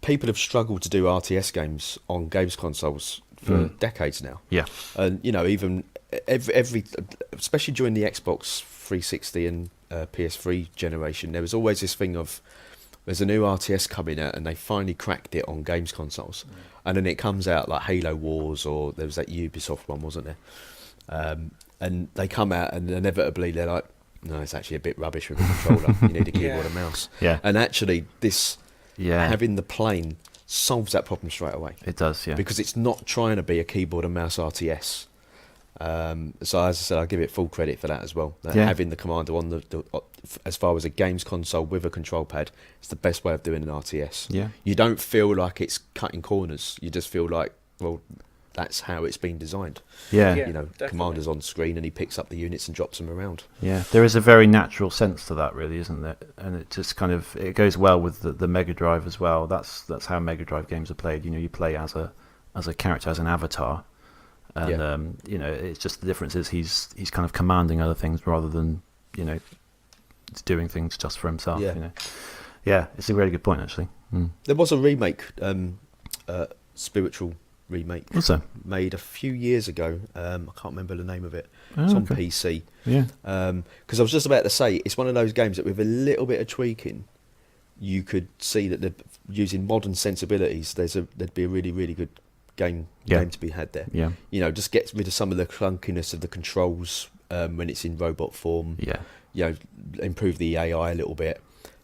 People have struggled to do RTS games on games consoles for decades now. Yeah. And even every especially during the Xbox 360 and PS3 generation, there was always this thing of there's a new RTS coming out and they finally cracked it on games consoles, and then it comes out like Halo Wars, or there was that Ubisoft one, wasn't there? And they come out and inevitably they're like, no, it's actually a bit rubbish with a controller. You need a keyboard and mouse. Yeah. And actually having the plane solves that problem straight away. It does, yeah. Because it's not trying to be a keyboard and mouse RTS. So as I said, I give it full credit for that as well. Having the commander on as far as a games console with a control pad, it's the best way of doing an RTS. Yeah. You don't feel like it's cutting corners. You just feel like, well, that's how it's been designed. Yeah. Definitely. Commander's on screen and he picks up the units and drops them around. Yeah, there is a very natural sense to that, really, isn't there? And it just kind of it goes well with the Mega Drive as well. That's how Mega Drive games are played. You play as a character, as an avatar, and it's just the difference is he's kind of commanding other things rather than doing things just for himself. Yeah, it's a really good point actually. There was a remake, spiritual remake, made a few years ago. I can't remember the name of it. It's on PC. Yeah. Because I was just about to say, it's one of those games that with a little bit of tweaking, you could see that using modern sensibilities, there'd be a really, really good game to be had there. Yeah. Just get rid of some of the clunkiness of the controls when it's in robot form. Yeah. Improve the AI a little bit.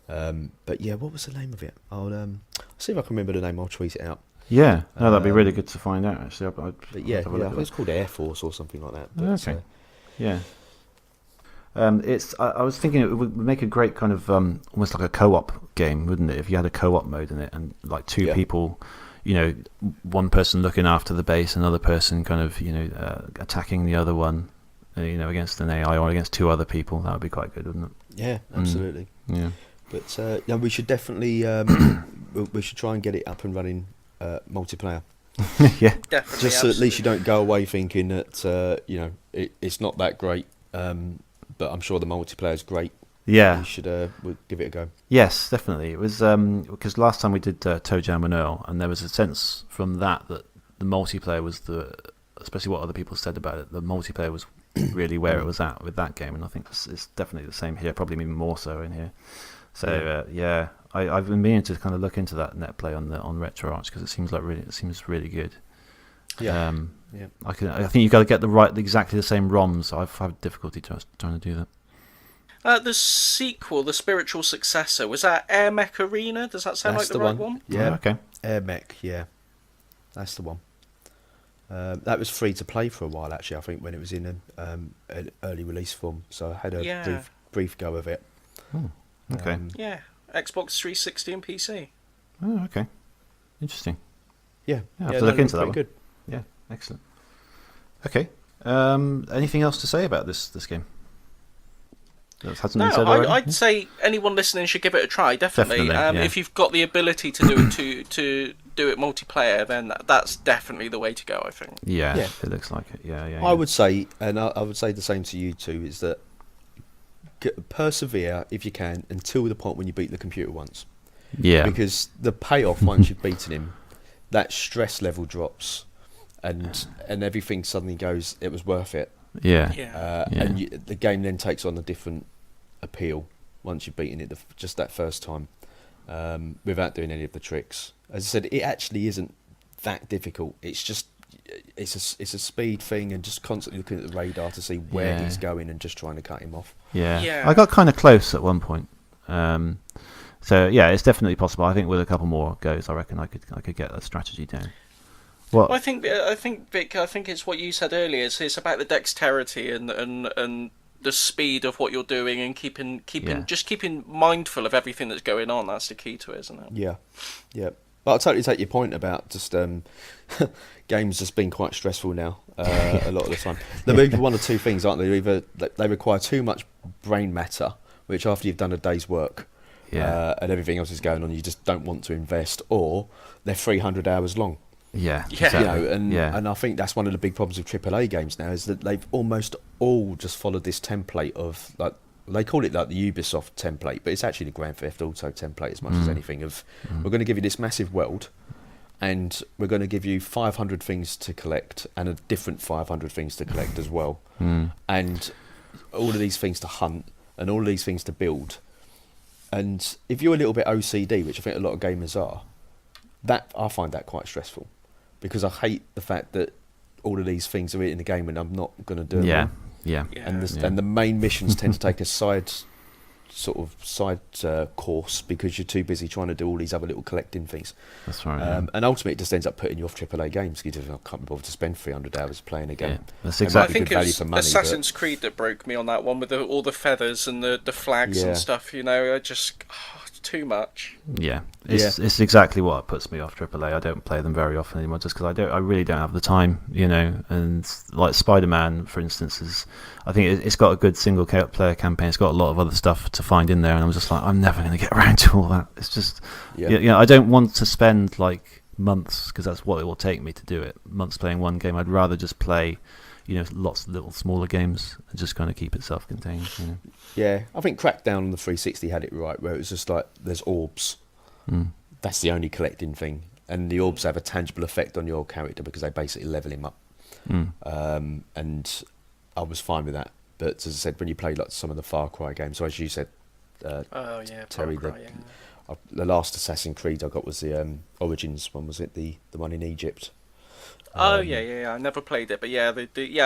But yeah, what was the name of it? I'll see if I can remember the name. I'll tweet it out. Yeah, no, that'd be really good to find out. Actually, I think it's called Air Force or something like that. But, okay. Yeah. I was thinking it would make a great kind of almost like a co-op game, wouldn't it? If you had a co-op mode in it and like two people, one person looking after the base, another person kind of attacking the other one, against an AI or against two other people. That would be quite good, wouldn't it? Yeah, absolutely. Yeah. But we should definitely we should try and get it up and running. Multiplayer. Yeah, definitely. Just so at least you don't go away thinking that it's not that great. But I'm sure the multiplayer is great. Yeah, we should we'll give it a go. Yes, definitely. It was because last time we did Toe Jam and Earl, and there was a sense from that the multiplayer was especially what other people said about it. The multiplayer was really where it was at with that game, and I think it's definitely the same here, probably even more so in here. So I've been meaning to kind of look into that net play on RetroArch because it seems really good. Yeah. I think you've got to get exactly the same ROMs. I've had difficulty trying to do that. The sequel, the spiritual successor, was that Air Mech Arena? Does that sound like the right one? Yeah. Oh, okay. Air Mech, yeah. That's the one. That was free to play for a while, actually, I think, when it was in an early release form. So I had a brief go of it. Oh, okay. Xbox 360 and PC. Oh, okay. Interesting. Yeah. I have to look into that one. Good. Yeah, excellent. Okay. Anything else to say about this game? I'd say anyone listening should give it a try. Definitely. If you've got the ability to do it to do it multiplayer, then that's definitely the way to go, I think. Yeah. It looks like it. Yeah. I would say, and I would say the same to you too, is that persevere if you can until the point when you beat the computer once. Yeah. Because the payoff once you've beaten him, that stress level drops, and everything suddenly goes. It was worth it. Yeah. And the game then takes on a different appeal once you've beaten it just that first time, without doing any of the tricks. As I said, it actually isn't that difficult. It's just it's a speed thing and just constantly looking at the radar to see where he's going and just trying to cut him off. Yeah. I got kind of close at one point. So yeah, it's definitely possible. I think with a couple more goes, I reckon I could get a strategy down. Well, I think Vic, it's what you said earlier. It's about the dexterity and the speed of what you're doing and keeping mindful of everything that's going on. That's the key to it, isn't it? Yeah. But I totally take your point about just games just being quite stressful now a lot of the time. They're either one or two things, aren't they? Either they require too much brain matter, which after you've done a day's work and everything else is going on, you just don't want to invest, or they're 300 hours long. Yeah, exactly. And I think that's one of the big problems with AAA games now is that they've almost all just followed this template of like they call it like the Ubisoft template, but it's actually the Grand Theft Auto template as much as anything. We're going to give you this massive world, and we're going to give you 500 things to collect and a different 500 things to collect as well, and all of these things to hunt and all of these things to build. And if you're a little bit OCD, which I think a lot of gamers are, that I find that quite stressful. Because I hate the fact that all of these things are in the game and I'm not going to do them. Yeah. And the main missions tend to take a side course because you're too busy trying to do all these other little collecting things. That's right. And ultimately, it just ends up putting you off AAA games because I can't be bothered to spend 300 hours playing a game. Yeah, that's exactly. I think it was Assassin's Creed that broke me on that one with all the feathers and the flags and stuff. You know, I just. Too much. It's exactly what puts me off AAA. I don't play them very often anymore, just because I really don't have the time, you know. And like Spider-Man, for instance, I think it's got a good single player campaign. It's got a lot of other stuff to find in there, and I'm just like, I'm never going to get around to all that. It's just, I don't want to spend like months, because that's what it will take me to do it. Months playing one game. I'd rather just play, lots of little smaller games and just kind of keep it self-contained. Yeah, I think Crackdown on the 360 had it right, where it was just like there's orbs. That's the only collecting thing, and the orbs have a tangible effect on your character because they basically level him up. And I was fine with that. But as I said, when you play like some of the Far Cry games, or as you said, Terry, Far Cry, the last Assassin's Creed I got was the Origins one. Was it the one in Egypt? I never played it, but I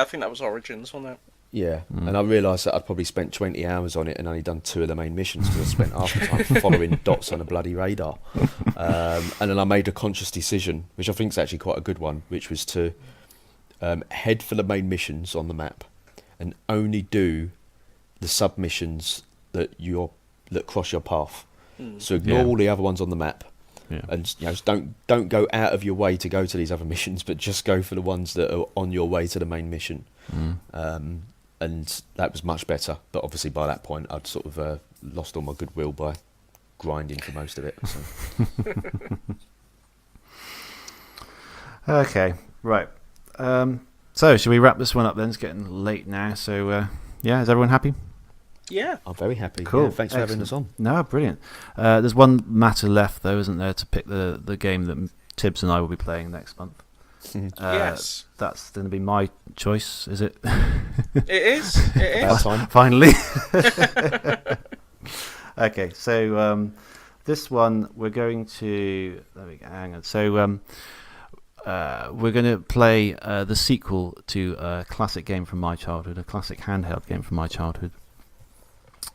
think that was Origins, wasn't it? Yeah, and I realised that I'd probably spent 20 hours on it and only done 2 of the main missions because I spent half the time following dots on a bloody radar. And then I made a conscious decision, which I think is actually quite a good one, which was to head for the main missions on the map and only do the submissions that cross your path. So ignore all the other ones on the map. Yeah. And don't go out of your way to go to these other missions, but just go for the ones that are on your way to the main mission. And that was much better. But obviously by that point, I'd sort of lost all my goodwill by grinding for most of it. So. Okay, right. So should we wrap this one up then? It's getting late now. So is everyone happy? Yeah, I'm very happy. Cool. Yeah, thanks for having us on. No, brilliant. There's one matter left though, isn't there, to pick the game that Tibbs and I will be playing next month. Yes. That's going to be my choice, is it? It is. It About is. time. Finally. Okay, so this one we're going to. There we go. Hang on. So we're going to play the sequel to a classic game from my childhood, a classic handheld game from my childhood.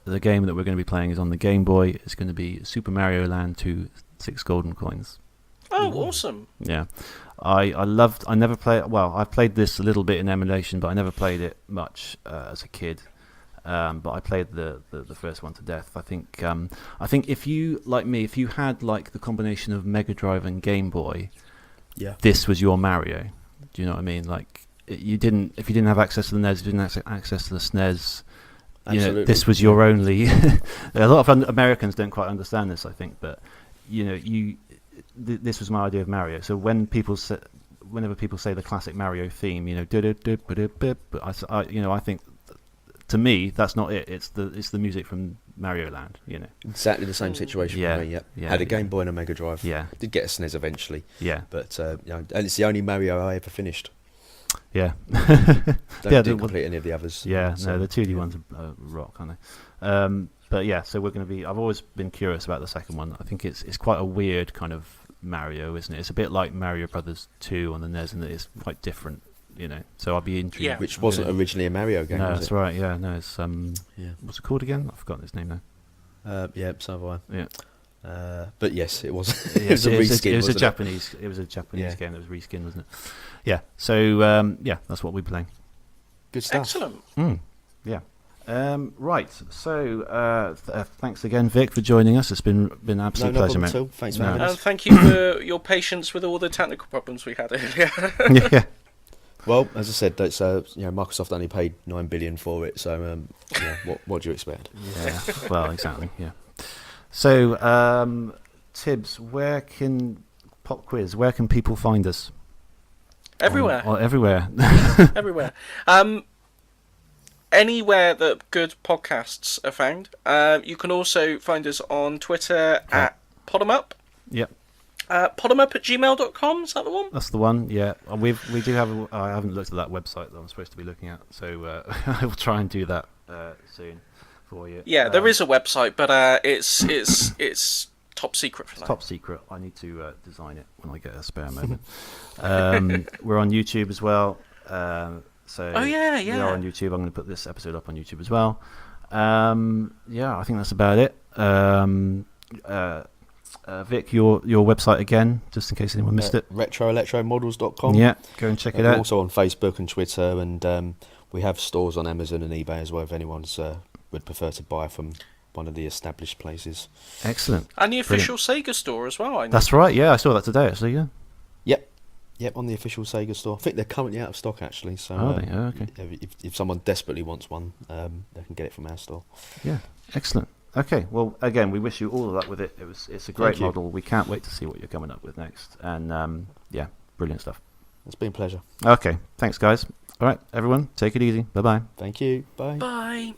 The game that we're going to be playing is on the Game Boy. It's going to be Super Mario Land 2 6 Golden Coins. Oh, awesome. Yeah. I never played. Well, I played this a little bit in emulation, but I never played it much as a kid. But I played the first one to death. I think if you, like me, if you had like the combination of Mega Drive and Game Boy, this was your Mario. Do you know what I mean? Like if you didn't have access to the NES, you didn't have access to the SNES. Absolutely. You know, this was your only. A lot of Americans don't quite understand this, I think, but you know, this was my idea of Mario. So whenever people say the classic Mario theme, you know, I think to me that's not it. It's the music from Mario Land. You know, Exactly the same situation for me. Yeah. Had a Game Boy and a Mega Drive. Yeah. Did get a SNES eventually. Yeah. But and it's the only Mario I ever finished. Yeah. Didn't complete any of the others. Yeah. So, No, the 2D ones are rock, aren't they? But yeah, so we're going to be. I've always been curious about the second one. I think it's quite a weird kind of Mario, isn't it? It's a bit like Mario Brothers 2 on the NES, and it's quite different, you know. So I'll be intrigued. Yeah. Which wasn't originally a Mario game. No, was that's it? right. Yeah, no, it's Yeah. What's it called again? I've forgotten its name now. Yeah, so have I. Yeah, But yes, it was. Yeah, it was a reskin. It was a wasn't Japanese. It was a Japanese Yeah. game that was reskinned, wasn't it? Yeah. So yeah, that's what we're playing. Good stuff. Excellent. Yeah. Right. So thanks again, Vic, for joining us. It's been an absolute No pleasure, problem mate. at all. Thanks for No. having And us. thank you for your patience with all the technical problems we had earlier. Yeah. Well, as I said, that's Microsoft only paid $9 billion for it. So what do you expect? Yeah. Well, exactly. Yeah. So Tibbs, where can Pop Quiz? Where can people find us? Everywhere. Everywhere. Everywhere. Anywhere that good podcasts are found. You can also find us on Twitter at Podemup. Yep. Podemup@gmail.com, is that the one? That's the one. Yeah, we do have. I haven't looked at that website that I'm supposed to be looking at, so I will try and do that soon for you. Yeah, there is a website, but it's top secret for It's now. top secret. I need to design it when I get a spare moment. We're on YouTube as well. So Oh, yeah, we are on YouTube. I'm going to put this episode up on YouTube as well. Yeah, I think that's about it. Vic, your website again, just in case anyone missed it. RetroElectroModels.com. Yeah, go and check it We're out. also on Facebook and Twitter, and we have stores on Amazon and eBay as well. If anyone's would prefer to buy from one of the established places. Excellent. And the official Sega store as well, I know. That's right. Yeah, I saw that today. Actually, yeah. Yep, on the official Sega store. I think they're currently out of stock actually. So Are they? Oh, okay. if someone desperately wants one, they can get it from our store. Yeah, excellent. Okay, well, again, we wish you all of luck with it. It's a great Thank you. model. We can't wait to see what you're coming up with next. And yeah, brilliant stuff. It's been a pleasure. Okay, thanks, guys. All right, everyone, take it easy. Bye bye. Thank you. Bye. Bye.